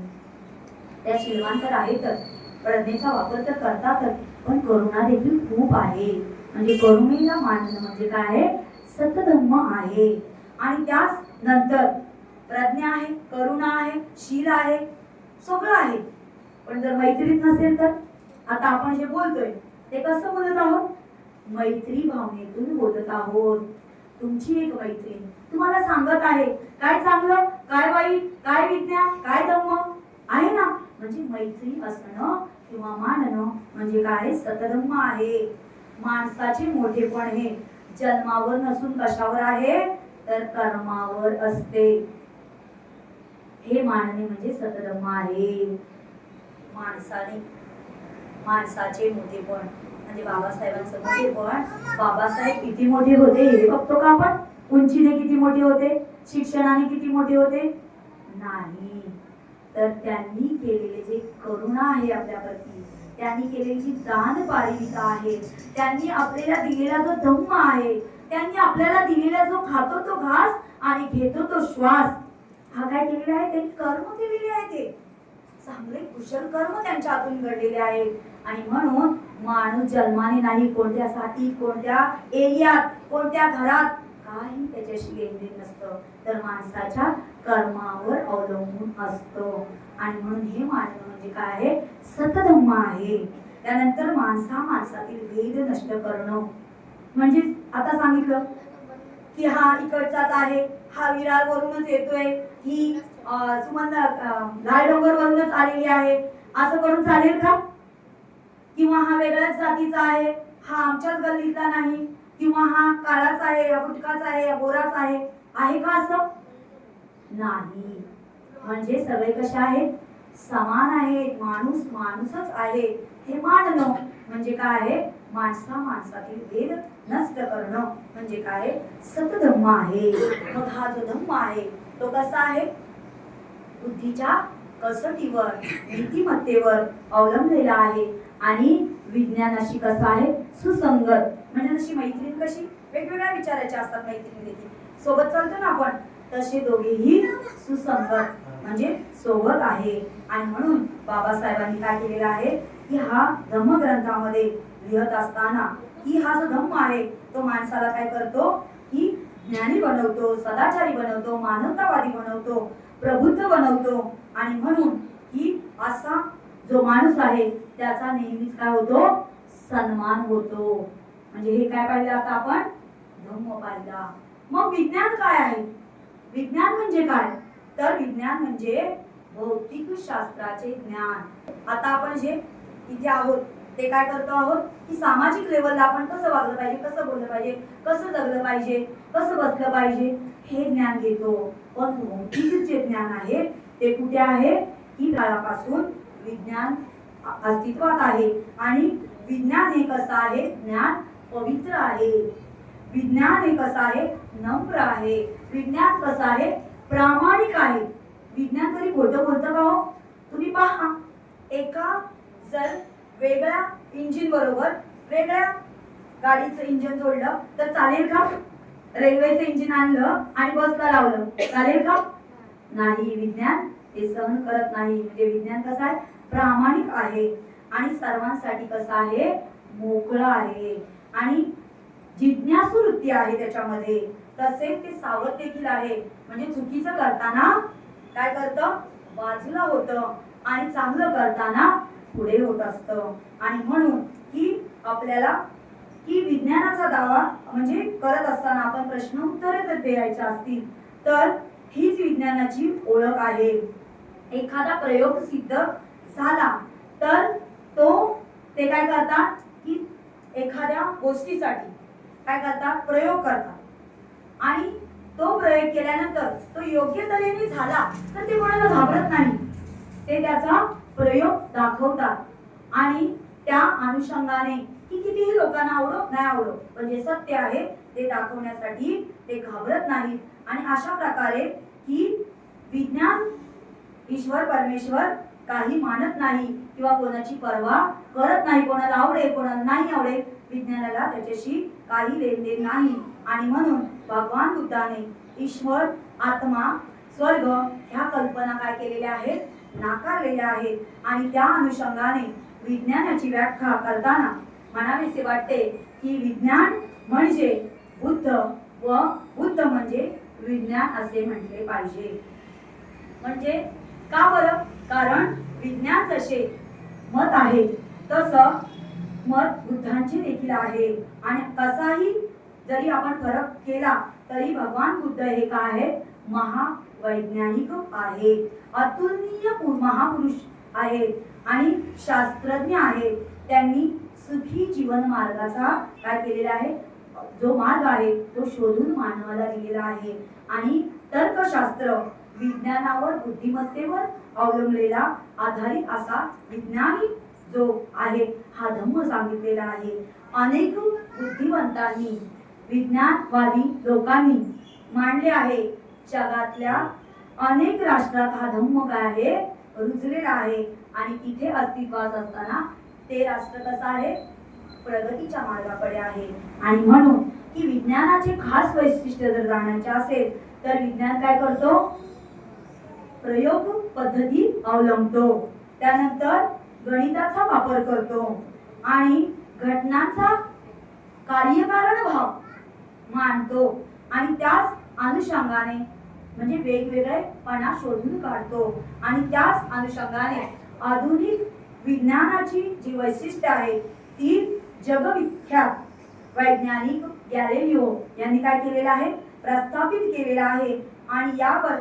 त्या शीलवान तर आहेतच, प्रज्ञेचा वापर तर करतातच, पण करुणा देखील खूप आहे. म्हणजे करुणेला मानणं म्हणजे काय आहे, सतधम्म आहे. आणि त्याच नंतर प्रज्ञा आहे, करुणा आहे, शील आहे, सगळं आहे. पण जर मैत्रीत नसेल तर, आता आपण जे बोलतोय ते कसं बोलत आहोत, मैत्री भावनेतून बोलत आहोत. तुमची एक मैत्रीण तुम्हाला सांगत आहे काय चांगलं, काय वाईट, काय विज्ञान, काय धम्म आहे ना, म्हणजे मैत्री असणं किंवा मानणं म्हणजे काय, सतधम्म आहे. माणसाचे मोठेपण हे जन्मावर नसून कशावर आहे, तर कर्मावर असते. हे मानणे म्हणजे सतधम्म आहे. माणसाचे मोठेपण म्हणजे बाबासाहेबांचं मोठेपण, बाबासाहेब किती मोठे होते हे बघतो का आपण? उंचीने किती मोठे होते, शिक्षणाने किती मोठे होते? नाही. तर त्यांनी केलेले जे करुणा आहे आपल्याप्रती, त्यांनी केलेली जी दान पारिता आहे, त्यांनी आपल्याला दिलेला जो धम्म आहे, त्यांनी आपल्याला दिलेला जो खातो तो घास आणि घेतो तो श्वास, हा काय केलेला आहे, त्यांनी कर्म केलेले आहे. ते चांगले कुशल कर्म त्यांच्या हातून घडलेले आहेत. आणि म्हणून माणूस जन्माने नाही, कोणत्या साथीत, कोणत्या एरियात, कोणत्या घरात काही त्याच्याशी लेनदेन नसतं, तर माणसाच्या कर्मावर अवलंबून असतो. आणि म्हणून हे मानणं म्हणजे काय आहे, सतधम्म आहे. त्यानंतर माणसातील भेद नष्ट करणं, म्हणजे आता सांगितलं की हा इकडचाच आहे, हा विरार वरूनच येतोय, ही सुमन लाल डोंगर वरूनच आलेली आहे, असं करून चालेल का? किंवा हा वेगळ्याच जातीचा आहे, हा आमच्याच गल्लीतला नाही, किंवा हा काळाचा आहे, या बुटकाचा आहे, या गोराचा आहे का असं? नाही. म्हणजे सगळे कसे आहेत? समान आहेत. माणूस माणूसच आहे हे मानणं म्हणजे काय आहे? माणसातील भेद नष्ट करणं म्हणजे काय? सतधम्म आहे. मग हा जो धम्म आहे तो कसा आहे? बुद्धीच्या कसोटीवर, नीतिमत्तेवर अवलंबलेला आहे आणि विज्ञानाशी कसा आहे? सुसंगत. म्हणजे जशी मैत्रीण कशी वेगवेगळ्या विचाराच्या असतात, मैत्रिणी देखील सोबत चालतो ना आपण, तसे दोघेही सुसंगत म्हणजे सोबत आहे. आणि म्हणून बाबासाहेबांनी काय केलेलं आहे की हा धम्मग्रंथामध्ये लिहत असताना की हा जो धम्म आहे तो माणसाला काय करतो की ज्ञानी बनवतो, सदाचारी बनवतो, मानवतावादी बनवतो, प्रबुद्ध बनवतो. आणि म्हणून की असा जो माणूस आहे त्याचा नेहमीच काय होतो? सन्मान होतो. म्हणजे हे काय पाहिलं आता आपण? धम्म पाहिला. मग विज्ञान काय आहे? विज्ञान म्हणजे काय? तर विज्ञान म्हणजे भौतिक शास्त्राचे ज्ञान. आता आपण जे इथे आहोत ते काय करतो आहोत की सामाजिक लेवलला आपण कसं वागलं पाहिजे, कसं बोललं पाहिजे, कसं जगलं पाहिजे, कसं बसलं पाहिजे हे ज्ञान घेतो. पण भौतिक जे ज्ञान आहे ते कुठे आहे की काळापासून विज्ञान अस्तित्वात आहे. आणि विज्ञान हे कसं आहे? ज्ञान पवित्र आहे. विज्ञान हे कसं आहे? नम्र आहे. विज्ञान कसं आहे? प्रामाणिक आहे. विज्ञान कधी खोटं बोलतं का हो? तुम्ही पहा, एका जर वेगळ्या इंजिन बरोबर वेगळ्या गाडीचं इंजिन जोडलं तर चालेल का? रेल्वेचं इंजिन आणलं आणि बसला लावलं, चालेल का? नाही. विज्ञान हे सहन करत नाही. म्हणजे विज्ञान कसं आहे? प्रामाणिक आहे आणि सर्वांसाठी कसं आहे? मोकळं आहे आणि जिज्ञासू वृत्ती आहे त्याच्यामध्ये. तसेच ते सावध देखील आहे. म्हणजे चुकीचं करताना काय करतं? बाजूला होतं आणि चांगलं करताना पुढे होत असतं. आणि म्हणून की आपल्याला की विज्ञानाचा दावा म्हणजे करत असताना आपण प्रश्न उत्तरे जर द्यायचे असतील तर हीच विज्ञानाची ओळख आहे. एखादा प्रयोग सिद्ध झाला तर ते काय करतात की एखाद्या गोष्टीसाठी काय करतात? प्रयोग करतात आणि तो प्रयोग केल्यानंतर तो योग्य तऱ्हेने झाला तर ते कोणाला घाबरत नाही. ते त्याचा प्रयोग दाखवतात आणि त्या अनुषंगाने की कितीही लोकांना आवडो नाही आवडो पण जे सत्य आहे ते दाखवण्यासाठी ते घाबरत नाहीत. आणि अशा प्रकारे की विज्ञान ईश्वर परमेश्वर काही मानत नाही किंवा कोणाची पर्वा करत नाही. कोणाला आवडेल कोणाला नाही आवडेल, विज्ञानाला त्याच्याशी काही लेनदेन नाही. आणि म्हणून भगवान बुद्धाने ईश्वर, आत्मा, स्वर्ग ह्या कल्पना काय केलेल्या आहेत? नाकारलेल्या आहेत. आणि त्या अनुषंगाने विज्ञानाची व्याख्या करताना म्हणावेसे वाटते की विज्ञान म्हणजे बुद्ध व बुद्ध म्हणजे विज्ञान असे म्हटले पाहिजे. म्हणजे का बरं? कारण विज्ञान जसे मत आहे तसं मत बुद्धांचे देखील आहे. आणि कसाही जरी आपण फरक केला तरी भगवान बुद्ध हे काय आहे? महावैज्ञानिक आहेत, अतुलनीय महापुरुष आहेत आणि शास्त्रज्ञ आहेत. त्यांनी सुखी जीवन मार्गाचा काय केलेला आहे? जो मार्ग आहे तो शोधून मानवाला दिलेला आहे. आणि तर्कशास्त्र विज्ञानावर, बुद्धिमत्तेवर अवलंबलेला आधारित असा विज्ञानी जो आहे हा धम्म सांगितलेला आहे. अनेक बुद्धिवंतांनी, विज्ञानवादी लोकांनी मांडले आहे. जगातल्या अनेक राष्ट्रात हा धम्म काय आहे? रुजलेला आहे. आणि तिथे अस्तित्वात असताना ते राष्ट्र कसं आहे? प्रगतीच्या मार्गाकडे आहे. आणि म्हणून की विज्ञानाचे खास वैशिष्ट्य जर जाणायचे असेल तर विज्ञान काय करतो? प्रयोग पद्धती अवलंबतो, त्यानंतर गणिताचा वापर करतो आणि घटनांचा कार्यकारण भाव मांडतो आणि त्याच अनुषंगाने म्हणजे वेगवेगळेपणा शोधून काढतो. आणि त्याच अनुषंगाने आधुनिक विज्ञानाची जी वैशिष्ट्ये आहेत ती जगविख्यात वैज्ञानिक गॅलिलिओ यांनी काय केलेलं आहे? प्रस्थापित केलेलं आहे. आणि यावर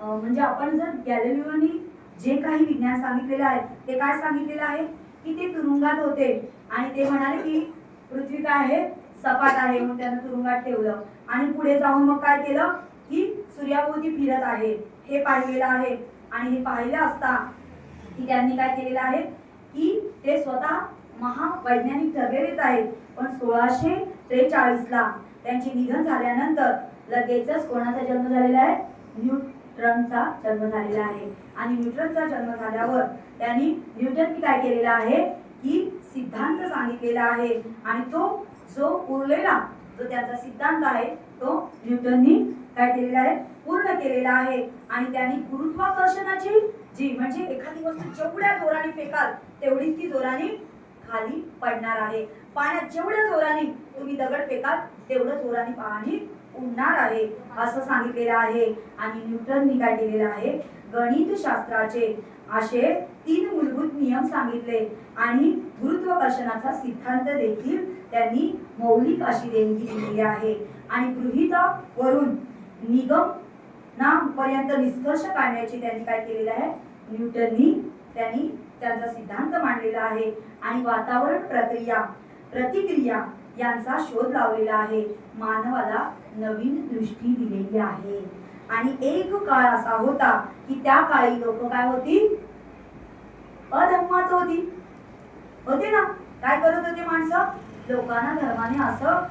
म्हणजे आपण जर गॅलिलिओनी जे काही विज्ञान सांगितलेलं आहे ते काय सांगितलेलं आहे? की ते तुरुंगात होते आणि ते म्हणाले की पृथ्वी काय आहे, सपाट आहे, म्हणून त्यांना तुरुंगात ठेवलं. आणि पुढे जाऊन मग काय केलं की सूर्याभोवती फिरत आहे हे पाहिलेलं आहे. आणि हे पाहिलं असता की त्यांनी काय केलेलं आहे की ते स्वतः महावैज्ञानिक ठरलेलेच आहेत. पण 1643 ला त्यांचे निधन झाल्यानंतर लगेचच कोणाचा जन्म झालेला आहे, न्यूटनचा जन्म झालेला आहे. आणि न्यूटनचा जन्म झाल्यावर न्यूटननी काय केलेलं आहे की सिद्धांत सांगितलेला आहे. आणि तो जो उरलेला जो त्याचा सिद्धांत आहे तो न्यूटननी काय केलेला आहे, पूर्ण केलेला आहे. आणि त्यांनी गुरुत्वाकर्षणाची जी म्हणजे एखादी वस्तू जेवढ्या जोराने फेकाल तेवढीच ती जोराने खाली पडणार आहे. पाण्यात जेवढ्या जोराने तुम्ही दगड फेकाल तेवढं जोराने पाणी उडणार आहे असं सांगितलेलं आहे. आणि न्यूटननी काय केलेलं आहे, गणित शास्त्राचे असे 3 मूलभूत नियम सांगितले आणि गुरुत्वाकर्षणाचा सिद्धांत देखील त्यांनी मौलिक अशी देणगी दिलेली आहे. आणि गृहीतकावरून निगमनापर्यंत निष्कर्ष काढण्याची त्यांनी काय केलेलं आहे, त्यांनी त्यांचा सिद्धांत मांडलेला आहे. आणि वातावरण प्रतिक्रिया यांचा शोध लावलेला आहे. मानवाला नवीन दृष्टी दिलेली आहे. आणि एक काळ असा होता की त्या काळी लोक काय होती, अधर्मात होते ना. काय करत होते माणसं, लोकांना धर्माने असं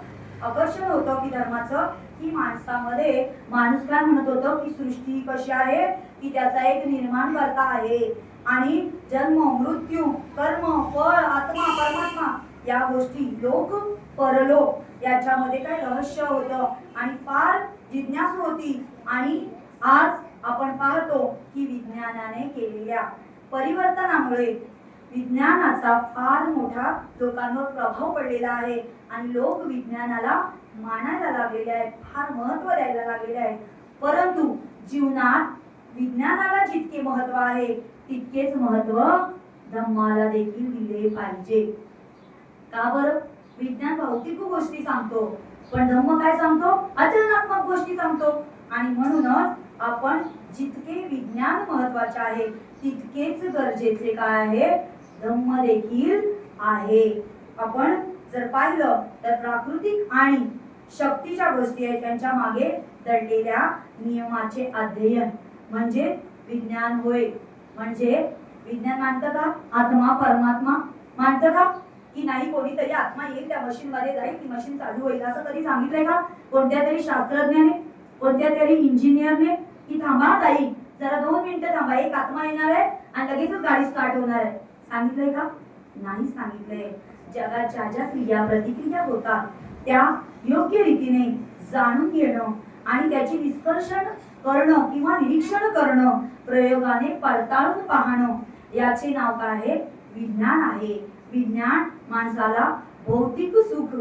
आकर्षण होतं की धर्माचं की माणसामध्ये माणूस काय म्हणत होतो की सृष्टी कशी आहे की त्याचा एक निर्माण करता आहे. आणि जन्म मृत्यू कर्म फळ आत्मा परमात्मा या गोष्टी लोक परलोक याच्यामध्ये काय रहस्य होतं आणि फार जिज्ञासू होती. आणि आज आपण पाहतो की विज्ञानाने केलेल्या परिवर्तनामुळे विज्ञानाचा फार मोठा लोकांवर प्रभाव पडलेला आहे. आणि लोक विज्ञानाला मानायला लागलेले आहेत, फार महत्त्व द्यायला लागलेले आहेत. परंतु जीवनात विज्ञानाला जितके महत्त्व आहे तितकेच महत्त्व धम्माला देखील दिले पाहिजे. का बरं, विज्ञान भौतिक गोष्टी सांगतो पण धम्म काय सांगतो, आचरणात्मक गोष्टी सांगतो. आणि म्हणूनच आपण जितके विज्ञान महत्त्वाचे आहे तितकेच गरजेचे काय आहे, धम्म देखील आहे. आपण जर पाहिलं तर प्राकृतिक आणि शक्तीच्या गोष्टी आहेत त्यांच्या मागे दडलेल्या नियमाचे अध्ययन म्हणजे विज्ञान होय. म्हणजे विज्ञान मानतं का आत्मा परमात्मा, मानतं का की नाही कोणीतरी आत्मा येईल त्या मशीन मध्ये जाईल ती मशीन चालू होईल असं कधी सांगितलंय का कोणत्या तरी शास्त्रज्ञाने, कोणत्या तरी इंजिनियरने की थांबा ताई जरा 2 मिनिटं थांबा, एक आत्मा येणार आहे आणि लगेचच गाडी स्टार्ट होणार आहे, सांगितलंय का, नाही सांगितलंय. जगात ज्या ज्या क्रिया प्रतिक्रिया होतात त्या योग्य रीतीने जाणून घेणं आणि त्याची निष्कर्षण करणं किंवा निरीक्षण करणं, प्रयोगाने पडताळून पाहणं याचे नाव काय आहे, विज्ञान आहे. विज्ञान माणसाला भौतिक सुख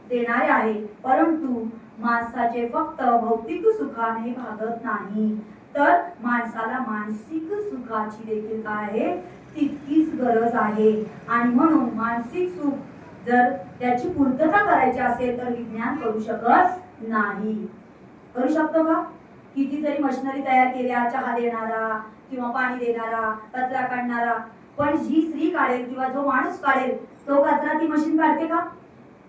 देणारे आहे परंतु माणसाचे फक्त भौतिक सुखाने भागत नाही तर माणसाला मानसिक सुखाची देखील काय आहे तितकीच गरज आहे. आणि म्हणून मानसिक सुख जर त्याची पूर्तता करायची असेल तर विज्ञान करू शकत नाही. करू शकतो का, किती जरी मशिनरी तयार केल्या, चहा देणारा किंवा पाणी देणारा, कचरा काढणारा, पण जी स्त्री काढेल किंवा जो माणूस काढेल तो कचरा ती मशीन काढते का,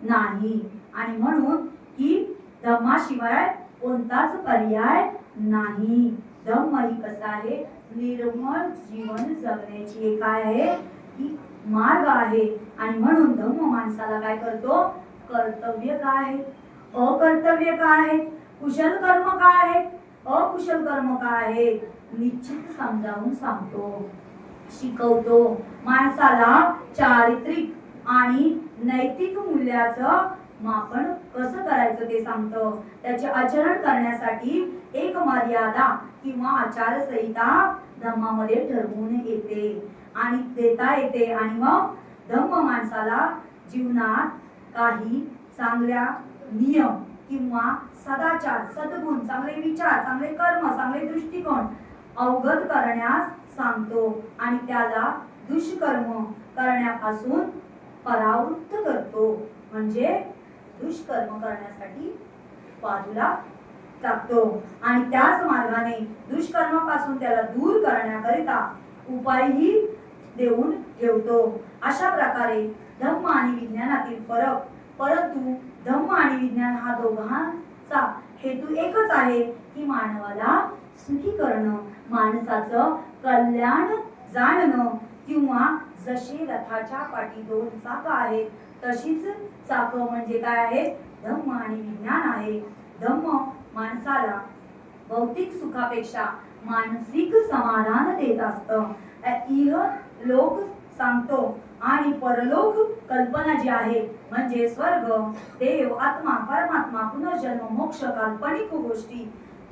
नाही. आणि म्हणून की धम्माशिवाय कोणताच पर्याय नाही. धम्म ही कसं आहे, निर्मळ जीवन जगण्याची एक आहे की मार्ग आहे. आणि म्हणून धम्म माणसाला काय करतो, कर्तव्य काय आहे, अकर्तव्य काय आहे, कुशल कर्म काय आहे, अकुशल कर्म काय आहे, निश्चित समजावून सांगतो, शिकवतो. माणसाला चारित्रिक आणि नैतिक मूल्याचं मापन कसं करायचं ते सांगतं. त्याचे आचरण करण्यासाठी एक मर्यादा किंवा आचारसंहिता धम्मामध्ये ठरवून येते आणि देता येते. आणि मग धम्म माणसाला जीवनात काही चांगल्या नियम किंवा सदाचार, सद्गुण, चांगले विचार, चांगले कर्म, चांगले दृष्टिकोन अवगत करण्यास सांगतो आणि त्याला दुष्कर्म करण्यापासून परावृत्त करतो. म्हणजे दुष्कर्म करण्यासाठी बाजूला टाकतो आणि त्याच मार्गाने दुष्कर्मापासून त्याला दूर करण्याकरिता उपायही देऊन ठेवतो. अशा प्रकारे धम्म आणि विज्ञानातील फरक, परंतु धम्म आणि विज्ञान हा दोघांचा हेतू एकच आहे की मानवाला सुखी करणं, माणसाचं कल्याण जाणणं, किंवा जशी रथाच्या पाठी दोन चाकं आहेत तशीच चाकं म्हणजे काय आहे, धम्म आणि विज्ञान आहे. धम्म माणसाला भौतिक सुखापेक्षा मानसिक समाधान देत असतं. इह लोक सांगतो आणि परलोक कल्पना जी आहे म्हणजे स्वर्ग, देव, आत्मा, परमात्मा, पुनर्जन्म, मोक्ष, काल्पनिक गोष्टी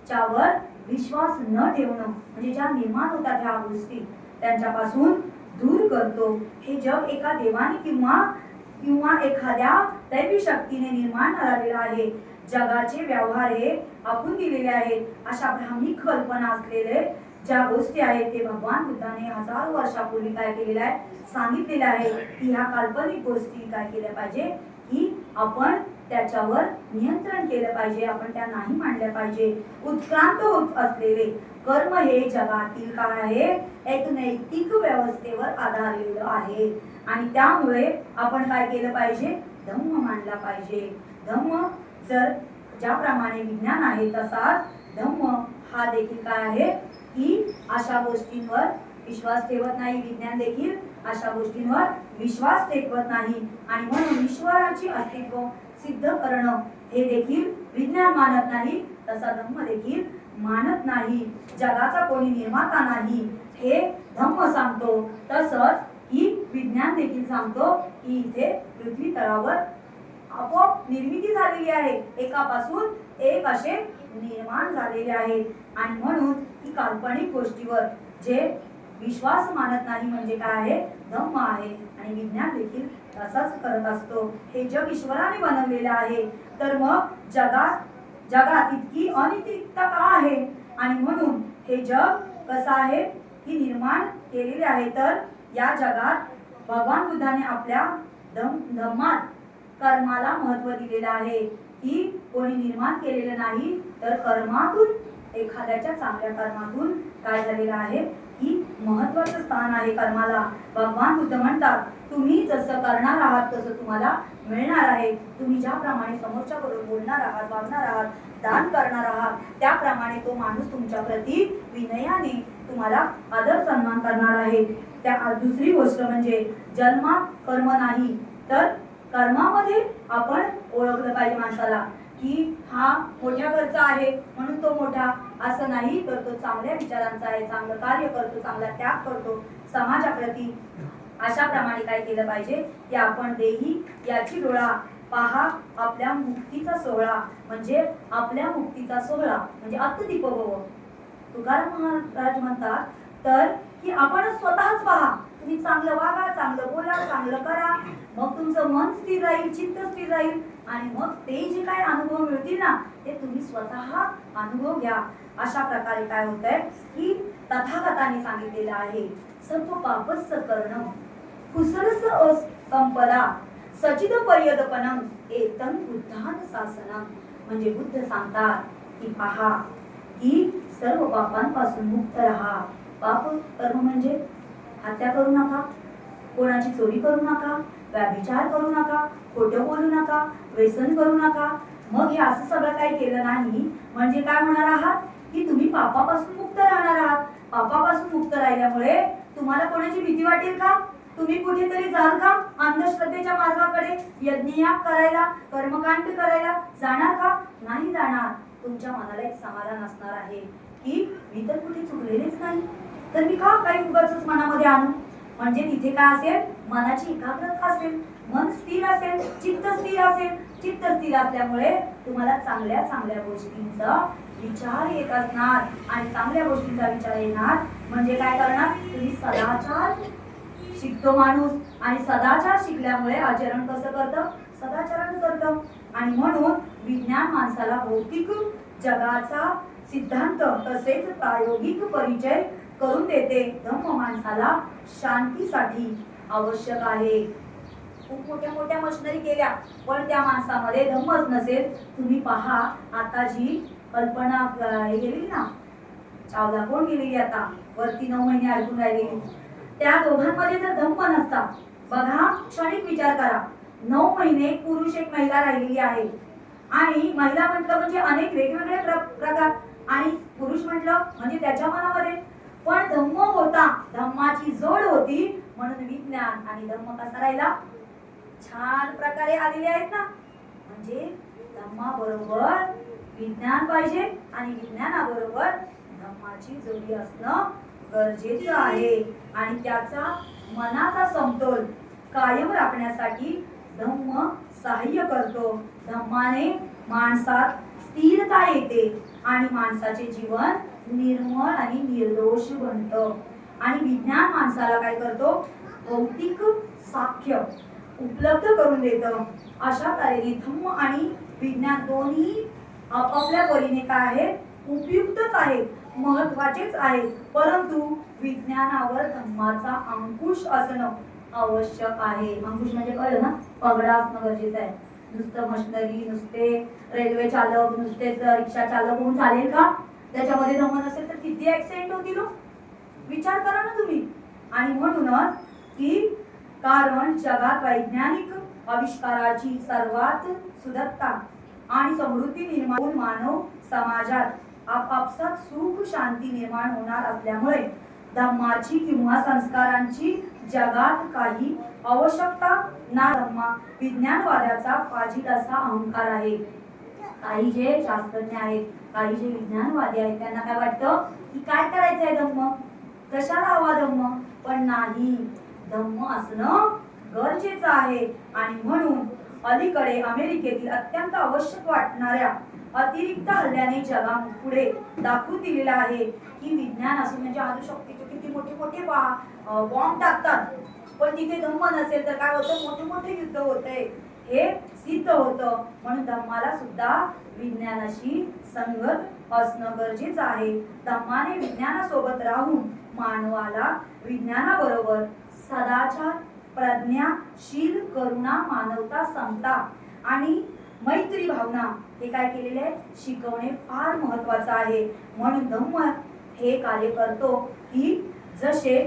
च्यावर विश्वास न ठेवणं म्हणजे ज्या निर्माण होतात ह्या गोष्टी त्यांच्यापासून दूर करतो. हे जग एका देवाने किंवा एखाद्या दैवी शक्तीने निर्माण झालेलं आहे. जगाचे व्यवहार हे आपण दिलेले आहेत. अशा भ्रामिक कल्पना असलेले ज्या गोष्टी आहेत ते भगवान बुद्धाने हजारो वर्षापूर्वी काय केलेलं आहे, सांगितलेलं आहे की ह्या काल्पनिक गोष्टी काय केल्या पाहिजे की आपण त्याच्यावर नियंत्रण केलं पाहिजे, आपण त्या नाही मांडल्या पाहिजे. उत्क्रांत होत असलेले कर्म हे जगातील काय आहे, एक नैतिक व्यवस्थेवर आधारलेलं आहे आणि त्यामुळे आपण काय केलं पाहिजे, धम्म मांडला पाहिजे. धम्म जर ज्याप्रमाणे विज्ञान आहे तसाच धम्म हा देखील काय आहे की अशा गोष्टींवर विश्वास ठेवत नाही. विज्ञान देखील अशा गोष्टींवर विश्वास ठेवत नाही आणि म्हणून ईश्वराची अस्तित्व सिद्ध करणं हे देखील विज्ञान मानत नाही, तसा धम्म देखील मानत नाही. जगाचा कोणी निर्माता नाही हे धम्म सांगतो, तसंच ही विज्ञान देखील सांगतो की इथे पृथ्वी तळावर आपोआप निर्मिती झालेली आहे, एकापासून एक असे निर्माण झालेले आहे आणि म्हणून ही काल्पनिक गोष्टीवर जे विश्वास मानत नाही म्हणजे काय आहे, धम्म आहे. आणि विज्ञान देखील तसाच करत असतो. हे जग ईश्वराने बनवलेलं आहे, तर मग जगात इतकी अनित्रिकता का आहे आणि म्हणून हे जग कसं आहे की निर्माण केलेले आहे. तर या जगात भगवान बुद्धाने आपल्या धम्मात कर्माला महत्व दिलेलं आहे की कोणी निर्माण केलेलं नाही, तर कर्मातून एखाद्याच्या चांगल्या कर्मातून काय झालेलं आहे की महत्वाचं स्थान आहे कर्माला. भगवान बुद्ध म्हणतात तुम्ही जसं करणार आहात तसं तुम्हाला मिळणार आहे. तुम्ही ज्याप्रमाणे समोरच्या बरोबर बोलणार आहात, वागणार आहात, दान करणार आहात, त्याप्रमाणे तो माणूस तुमच्या प्रती विनयाने तुम्हाला आदर सन्मान करणार आहे. त्या दुसरी गोष्ट म्हणजे जन्मात कर्म नाही, तर कर्मामध्ये आपण ओळखलं पाहिजे माणसाला की हा मोठ्या घरचा आहे म्हणून तो मोठा असं नाही, तर तो चांगल्या विचारांचा आहे, चांगलं कार्य करतो, चांगला त्याग करतो समाजाप्रती. अशा प्रमाणे काय केलं पाहिजे की आपण देही याची डोळा पहा आपल्या मुक्तीचा सोहळा म्हणजे आपल्या मुक्तीचा सोहळा म्हणजे अत्तदीपभव. तुकाराम महाराज म्हणतात तर की आपण स्वतःच पहा, तुम्ही चांगलं वागा, चांगलं बोला, चांगलं करा, मग तुमचं मन स्थिर राहील, चित्त स्थिर राहील आणि मग ते जे काय अनुभव मिळतील ना ते तुम्ही स्वतः अनुभव घ्या. अशा प्रकारे काय होतंय की तथागताने सांगितलेलं आहे सर्व पापस्स करणं कुसलस असंपदा सचिद पर्यदपनम एतं बुद्धान शासनम. म्हणजे बुद्ध सांगतात की पहा की सर्व पापांपासून मुक्त राहा. पाप कर्म म्हणजे हत्या करू नका, कोणाची चोरी करू नका, व्यभिचार करू नका, खोटं बोलू नका, व्यसन करू नका. मग हे असं सगळं काही केलं नाही म्हणजे काय होणार आहात की तुम्ही पापापासून मुक्त राहणार आहात. पापापासून मुक्त राहिल्यामुळे तुम्हाला कोणाची भीती वाटेल का? तुम्ही कुठेतरी जाल का अंधश्रद्धेच्या मार्गाकडे, यज्ञयाग करायला, कर्मकांड करायला जाणार का? नाही जाणार. तुमच्या मनाला एक समाधान असणार आहे की मी तर कुठे चुकलेलेच नाही, तर मी का काही उगाचच मनामध्ये आणू. म्हणजे तिथे काय असेल, मनाची एकाग्रता असेल, मन स्थिर असेल, चित्त स्थिर असेल. चित्त स्थिर असल्यामुळे तुम्हाला चांगल्या चांगल्या गोष्टींचा विचार येत असणार आणि चांगल्या गोष्टींचा विचार येणार म्हणजे काय करणार, तुम्ही सदाचार शिकतो माणूस आणि सदाचार शिकल्यामुळे आचरण कसं करतं, सदाचरण करतं. आणि म्हणून विज्ञान माणसाला भौतिक जगाचा सिद्धांत तसेच प्रायोगिक परिचय करून देते. धम्म माणसाला शांतीसाठी आवश्यक आहे. खूप मोठ्या मोठ्या मशिनरी केल्या पण त्या माणसामध्ये धम्मच नसेल. तुम्ही पहा आता जी कल्पना गेलेली ना चावला कोण गेलेली आता वरती 9 महिने अडकून राहिलेली, त्या दोघांमध्ये जर धम्म नसता, बघा क्षणिक विचार करा, 9 महिने पुरुष एक महिला राहिलेली आहे आणि महिला म्हटलं म्हणजे अनेक वेगवेगळे प्रकार आणि पुरुष म्हटलं म्हणजे त्याच्या मनामध्ये पण धम्म होता, धम्माची जोड होती म्हणून विज्ञान आणि धम्म कसा राहिला, छान प्रकारे आलेले आहेत ना. म्हणजे धम्माबरोबर विज्ञान पाहिजे आणि विज्ञानाबरोबर धम्माची जोडी असणं गरजेचं आहे आणि त्याचा मनाचा समतोल कायम राखण्यासाठी धम्म सहाय्य करतो. धम्माने माणसात स्थिरता येते आणि माणसाचे जीवन निर्मळ आणि निर्दोष बनतं. आणि विज्ञान माणसाला काय करतो, भौतिक साख्य उपलब्ध करून देतं. अशा तऱ्हेने धम्म आणि विज्ञान दोन्ही आपापल्या परीने काय आहेत, उपयुक्तच आहेत, महत्वाचेच आहेत, परंतु विज्ञानावर धम्माचा अंकुश असणं आवश्यक आहे. अंकुश म्हणजे कळलं ना, पगडा असणं गरजेचं आहे. नुसतं मशिनरी, नुसते रेल्वे चालक, नुसतेच रिक्षा चालक होऊन चालेल का? त्याच्यामध्ये धम्म नसेल तर किती ऍक्सिडेंट होतील, विचार करा ना तुम्ही. आणि म्हणूनच की कारण जगात वैज्ञानिक आविष्काराची सर्वात सुदत्ता आणि समृद्धी निर्माण होऊन मानव समाजात आपापसात सुख शांती निर्माण होणार असल्यामुळे धम्माची किंवा संस्कारांची जगात काही आवश्यकता ना. धम्मा विज्ञानवाद्याचा फाजील असा अहंकार आहे. काही जे शास्त्रज्ञ आहेत, काही जे विज्ञानवादी आहेत, त्यांना काय वाटतं की काय करायचं आहे धम्म, कशाला हवा धम्म, पण नाही, धम्म असणं गरजेचं आहे. आणि म्हणून अलीकडे अमेरिकेतील अत्यंत आवश्यक वाटणाऱ्या अतिरिक्त हल्ल्याने जगापुढे दाखवून दिलेलं आहे की विज्ञान असून म्हणजे अणुशक्तीचे किती मोठे मोठे बॉम्ब टाकतात, पण तिथे धम्म नसेल तर काय होतं, मोठे मोठे युद्ध होते, हे सिद्ध होतं. म्हणून धम्माला सुद्धा विज्ञानाशी संगत असणं गरजेचं आहे. धम्माने विज्ञानासोबत राहून मानवाला विज्ञानाबरोबर सदाचार, प्रज्ञाशील, करुणा, मानवता, समता आणि मैत्री भावना हे काय केलेले आहे, शिकवणे फार महत्वाचं आहे. म्हणून धम्म हे कार्य करतो की जसे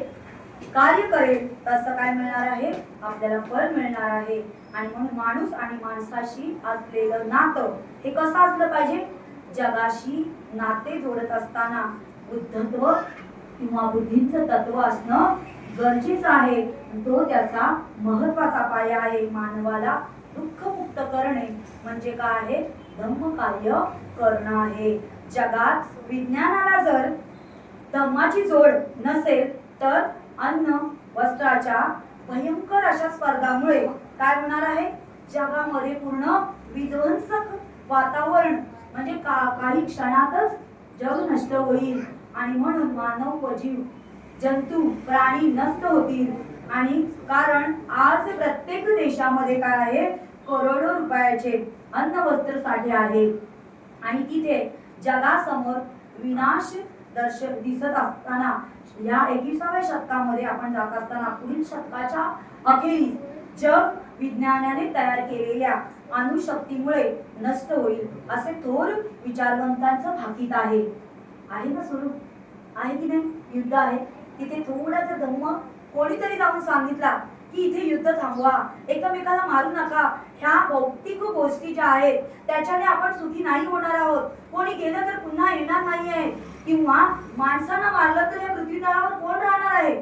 कार्य करेल तसं काय मिळणार आहे, आपल्याला फळ मिळणार आहे. आणि म्हणून माणूस आणि माणसाशी असलेलं नातं हे कसं असलं पाहिजे, जगाशी नाते जोडत असताना बुद्धत्व किंवा बुद्धीचं तत्व असणं गरजेचं आहे. तो त्याचा महत्वाचा पाया आहे. मानवाला दुःखमुक्त करणे म्हणजे काय आहे, धम्म कार्य करणं आहे. जगात विज्ञानाला जर धम्माची जोड नसेल तर अन्न वस्त्राच्या भयंकर अशा स्पर्धामुळे काय होणार आहे, जगामध्ये पूर्ण विध्वंसक वातावरण म्हणजे काही क्षणातच जग नष्ट होईल. आणि म्हणून मानव व जीव जंतू प्राणी नष्ट होतील. आणि कारण आज प्रत्येक देशामध्ये काय आहे, करोडो रुपयाचे अन्न वस्त्र साठे आहे आणि तिथे जगासमोर विनाश दिसत असताना या 21व्या शतकामध्ये आपण जात असताना पुढील शतकाच्या अखेरीस जग विज्ञानाने तयार केलेल्या अणुशक्तीमुळे नष्ट होईल असे थोर विचारवंतांचं भाकीत आहे. आहे ना सुरू आहे की नाही, युद्ध आहे तिथे थोडासा धम्म कोणीतरी जाऊन सांगितला की इथे युद्ध थांबवा, एकमेकाला मारू नका, ह्या भौतिक गोष्टी ज्या आहेत त्याच्याने आपण सुखी नाही होणार आहोत, कोणी गेलं तर पुन्हा येणार नाही आहे, किंवा माणसानं मारलं तर या पृथ्वीतलावर कोण राहणार आहे.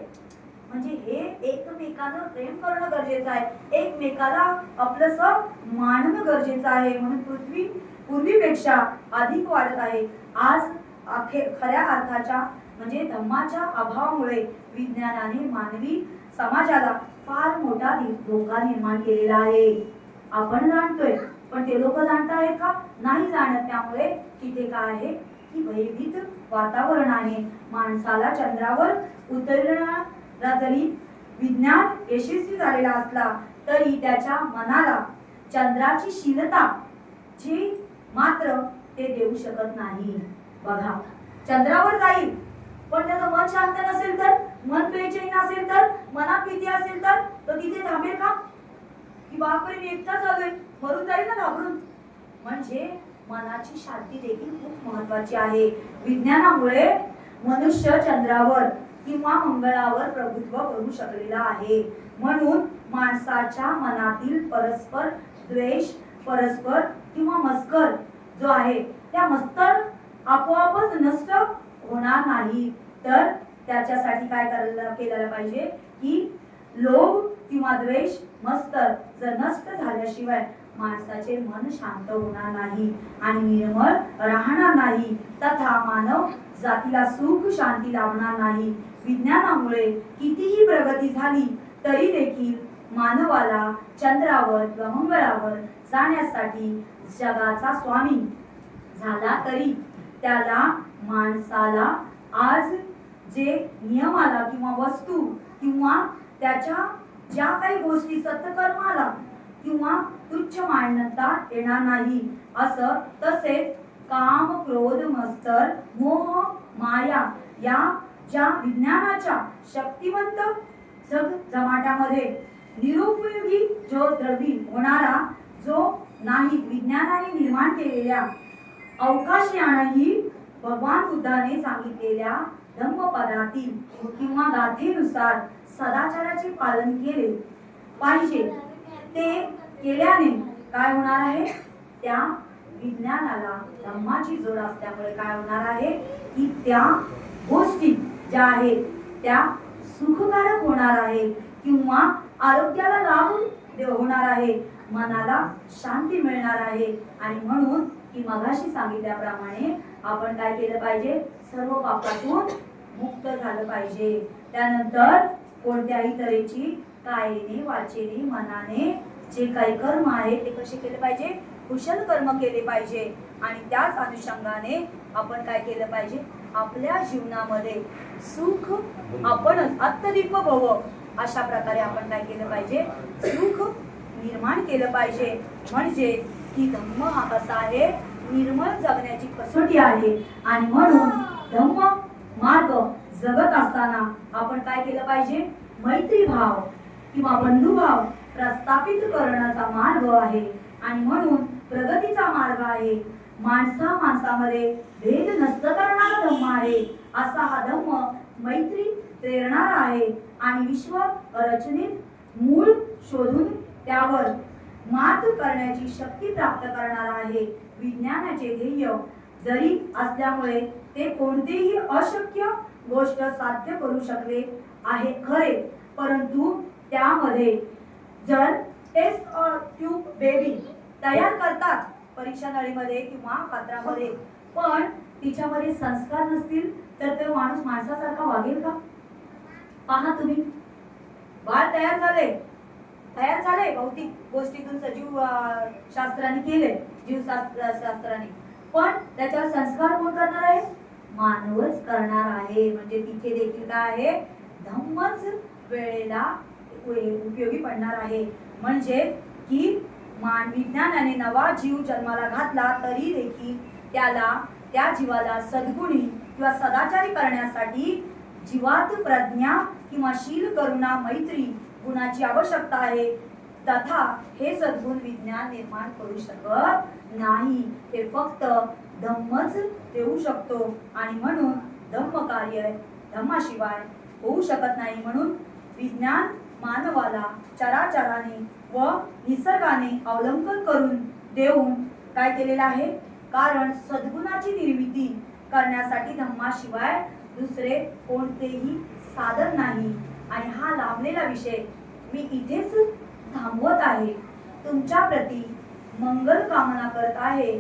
म्हणजे हे एकमेकांना प्रेम करणं गरजेचं आहे, एकमेकाला आपलंसं मानणं गरजेचं आहे. म्हणून पृथ्वी पूर्वीपेक्षा अधिक वाढत आहे. आज खऱ्या अर्थाच्या म्हणजे धम्माच्या अभावामुळे विज्ञानाने मानवी समाजाला फार मोठा धोका निर्माण केलेला आहे. आपण जाणतोय पण ते लोक जाणत आहेत का, नाही जाणत. त्यामुळे तिथे काय आहे की भयभीत वातावरण आहे. माणसाला चंद्रावर उतरणारा जरी विज्ञान यशस्वी झालेला असला तरी त्याच्या मनाला चंद्राची शीलता जी मात्र ते देऊ शकत नाही. बघा, चंद्रावर जाईल पण त्याचं मन शांत नसेल तर, मन बेचैन असेल तर, मनात भीती असेल तर तो तिथे थांबेल का, की बापरे मी एकटाच आलोय, मरून जाईल ना घाबरून. म्हणजे मनाची शांती देखील खूप महत्वाची आहे. विज्ञानामुळे मनुष्य चंद्रावर किंवा मंगळावर प्रभुत्व करू शकलेला आहे. म्हणून माणसाच्या मनातील परस्पर द्वेष, परस्पर किंवा मत्सर जो आहे त्या मत्सर आपोआपच नष्ट होणार नाही. तर त्याच्यासाठी काय केलं पाहिजे की लोभ किंवा द्वेष, मत्सर जर नष्ट झाल्याशिवाय माणसाचे मन शांत होणार नाही आणि निर्मळ राहणार नाही, तथा मानव जातीला सुख शांती लाभणार नाही. विज्ञानामुळे कितीही प्रगती झाली तरी देखील मानवाला चंद्रावर किंवा मंगळावर जाण्यासाठी जगाचा स्वामी झाला तरी त्याला माणसाला आज जे नियमाला किंवा वस्तू किंवा त्याच्या ज्या काही गोष्टी सत्कर्माला किंवा तुच्छ मानता येणार नाही. असं तसेच काम, क्रोध, मत्सर, मोह, माया या ज्या विज्ञानाच्या शक्तिवंत जमाट्यामध्ये निरुपयोगी जो द्रवी होणारा जो नाही विज्ञानाने निर्माण केलेल्या अवकाशयानही भगवान बुद्धाने सांगितलेल्या धम्मपदातील किंवा गाथेनुसार सदाचाराचे पालन केले पाहिजे. ते केल्याने काय होणार आहे, त्या विज्ञानाला धम्माची जोड असल्यामुळे काय होणार आहे की त्या गोष्टी ज्या आहेत त्या सुखकारक होणार आहे किंवा आरोग्याला लाभ होणार आहे, मनाला शांती मिळणार आहे. आणि म्हणून की मगाशी सांगितल्याप्रमाणे आपण काय केलं पाहिजे, सर्व पापातून मुक्त झालं पाहिजे. त्यानंतर कोणत्याही तऱ्हेची कायेने, वाचेने, मनाने जे काही कर्म आहे ते कसे केले पाहिजे, कुशल कर्म केले पाहिजे. आणि त्याच अनुषंगाने आपण काय केलं पाहिजे, आपल्या जीवनामध्ये सुख आपणच अत्यधिक भव अशा प्रकारे आपण काय केलं पाहिजे, सुख निर्माण केलं पाहिजे. म्हणजे की धम्म हा कसा आहे, निर्मळ जगण्याची कसोटी आहे. आणि म्हणून धम्म मार्ग जगत असताना आपण काय केलं पाहिजे, मैत्री भाव किंवा बंधुभाव प्रस्थापित करण्याचा मार्ग आहे. आणि म्हणून प्रगतीचा मार्ग आहे. माणसामध्ये भेद नष्ट करणारा धम्म आहे. असा हा धम्म मैत्री प्रेरणारा आहे आणि विश्व रचनेत मूळ शोधून त्यावर मात करण्याची शक्ती प्राप्त करणारा आहे. विज्ञानाचे ध्येय जरी असल्यामुळे ते कोणतेही अशक्य गोष्ट साध्य करू शकले आहे खरे, परंतु त्यामध्ये जर टेस्ट ट्यूब बेबी तयार करतात परीक्षा नळीमध्ये किंवा पात्रामध्ये, पण तिच्यामध्ये संस्कार नसतील तर तो माणूस माणसासारखा वागेल का? पहा तुम्ही, बाळ तयार झाले भौतिक गोष्टीतून सजीव शास्त्राने केले, जीवशास्त्राने, पण त्याच्यावर संस्कार कोण करणार आहे, मानवच करणार आहे. म्हणजे तिथे देखील काय आहे, धम्मच वेळेला उपयोगी पडणार आहे. म्हणजे की विज्ञानाने नवा जीव जन्माला घातला तरी देखील त्या जीवाला सद्गुणी किंवा सदाचारी करण्यासाठी जीवात प्रज्ञा किंवा शील, करुणा, मैत्री गुणाची आवश्यकता आहे. तथा हे सद्गुण विज्ञान निर्माण करू शकत नाही, हे फक्त धम्मच देऊ शकतो. आणि म्हणून धम्म कार्य धम्माशिवाय होऊ शकत नाही. म्हणून विज्ञान मानवाला चराचराने व निसर्गाने अवलंबन करून देऊन काय केलेलं आहे, कारण सद्गुणाची निर्मिती करण्यासाठी धम्माशिवाय दुसरे कोणतेही साधन नाही. आणि हा लांबलेला विषय मी इथेच थांबवत आहे. तुमच्या प्रती मंगल कामना करत आहे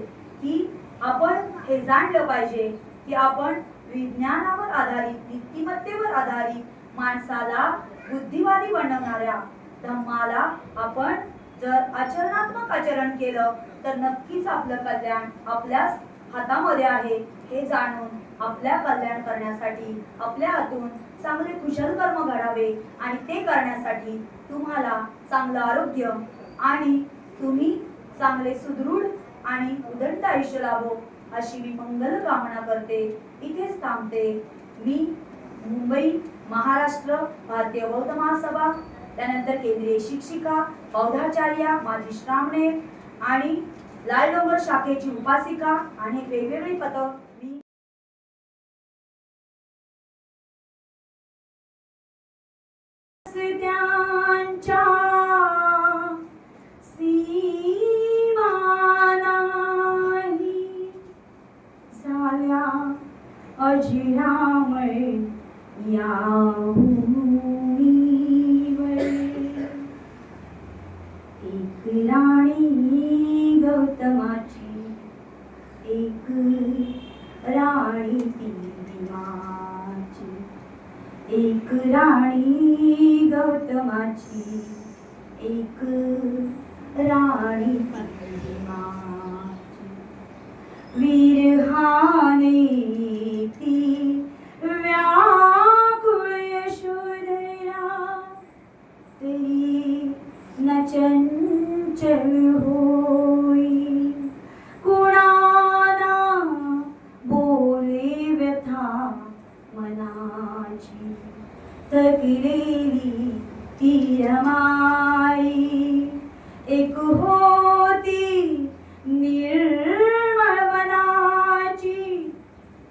की आपण हे जाणलं पाहिजे की आपण विज्ञानावर आधारित, नीतिमत्तेवर आधारित माणसाला बुद्धिवादी बनवणाऱ्या धम्माला आपण जर आचरणात्मक आचरण केलं तर नक्कीच आपलं कल्याण आपल्याच हातामध्ये आहे हे जाणून आपल्या कल्याण करण्यासाठी आपल्या हातून चांगले कुशल कर्म घडावे आणि ते करण्यासाठी तुम्हाला चांगलं आरोग्य आणि तुम्ही चांगले सुदृढ आणि उदंड आयुष्य लाभो अशी मी मंगल कामना करते. इथेच थांबते. मी मुंबई महाराष्ट्र भारतीय बौद्ध महासभा, त्यानंतर केंद्रीय शिक्षिका, बौद्धाचार्या, माजी श्रावणे आणि लाल डोंगर शाखेची उपासिका आणि वेगवेगळी पदं त्यांच्या सीमा नाही झाल्या अजरामर या भूमीवर. एक राणी गौतमाची, एक राणी ती भीमाची. एक राणी गौतमाची, एक राणी ती भीमाची. विरहाने ती व्याकुळ यशोधरा, तरी न चंचल होई. कुणाला बोले व्यथा मनाची, थकलेली ती रमाई. एक होती निर्मळ मनाची,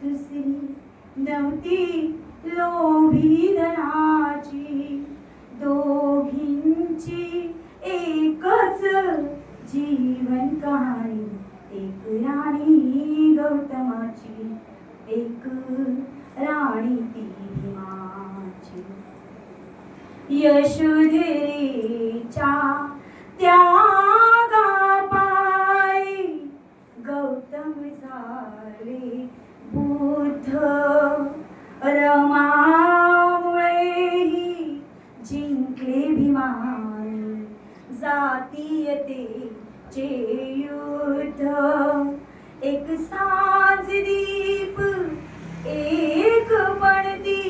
दुसरी नव्हती लोभी धनाची. दोघींची एकच जीवन कहाणी, एक राणी गौतमाची, एक राणी ती भीमाची. यशोधरेच्या त्यागापायी गौतम झाले बुद्ध. रमामुळेही जिंकले भीमानी जातीयतेचे युद्ध. एक सांज दीप एक पणती,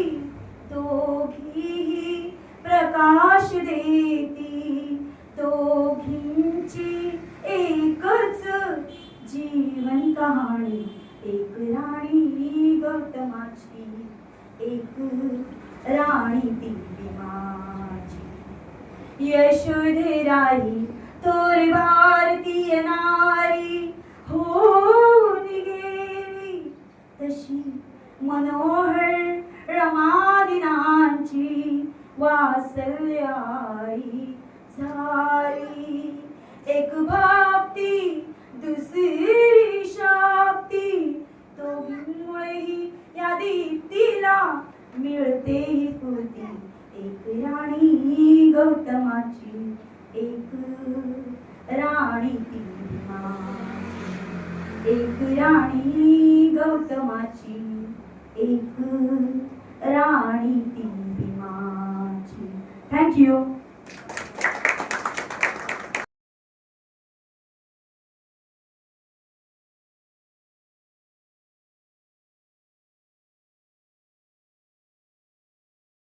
दोघीही प्रकाश देती. दोघींची एकच जीवन कहाणी, एक राणी गौतमाची, एक राणी ती भीमाची. यशोधराई थोर भारतीय नारी होऊन गेली, तशी मनोहर रमादिनांची वात्सल्याई झाली. एक भक्ती दुसरी शक्ती, दोघींमुळेही या दीप्तीला मिळते ही स्फूर्ती. एक राणी गौतमाची, एक राणी ती भीमाची. एक राणी गौतमाची, एक राणी ती भीमाची. Thank you.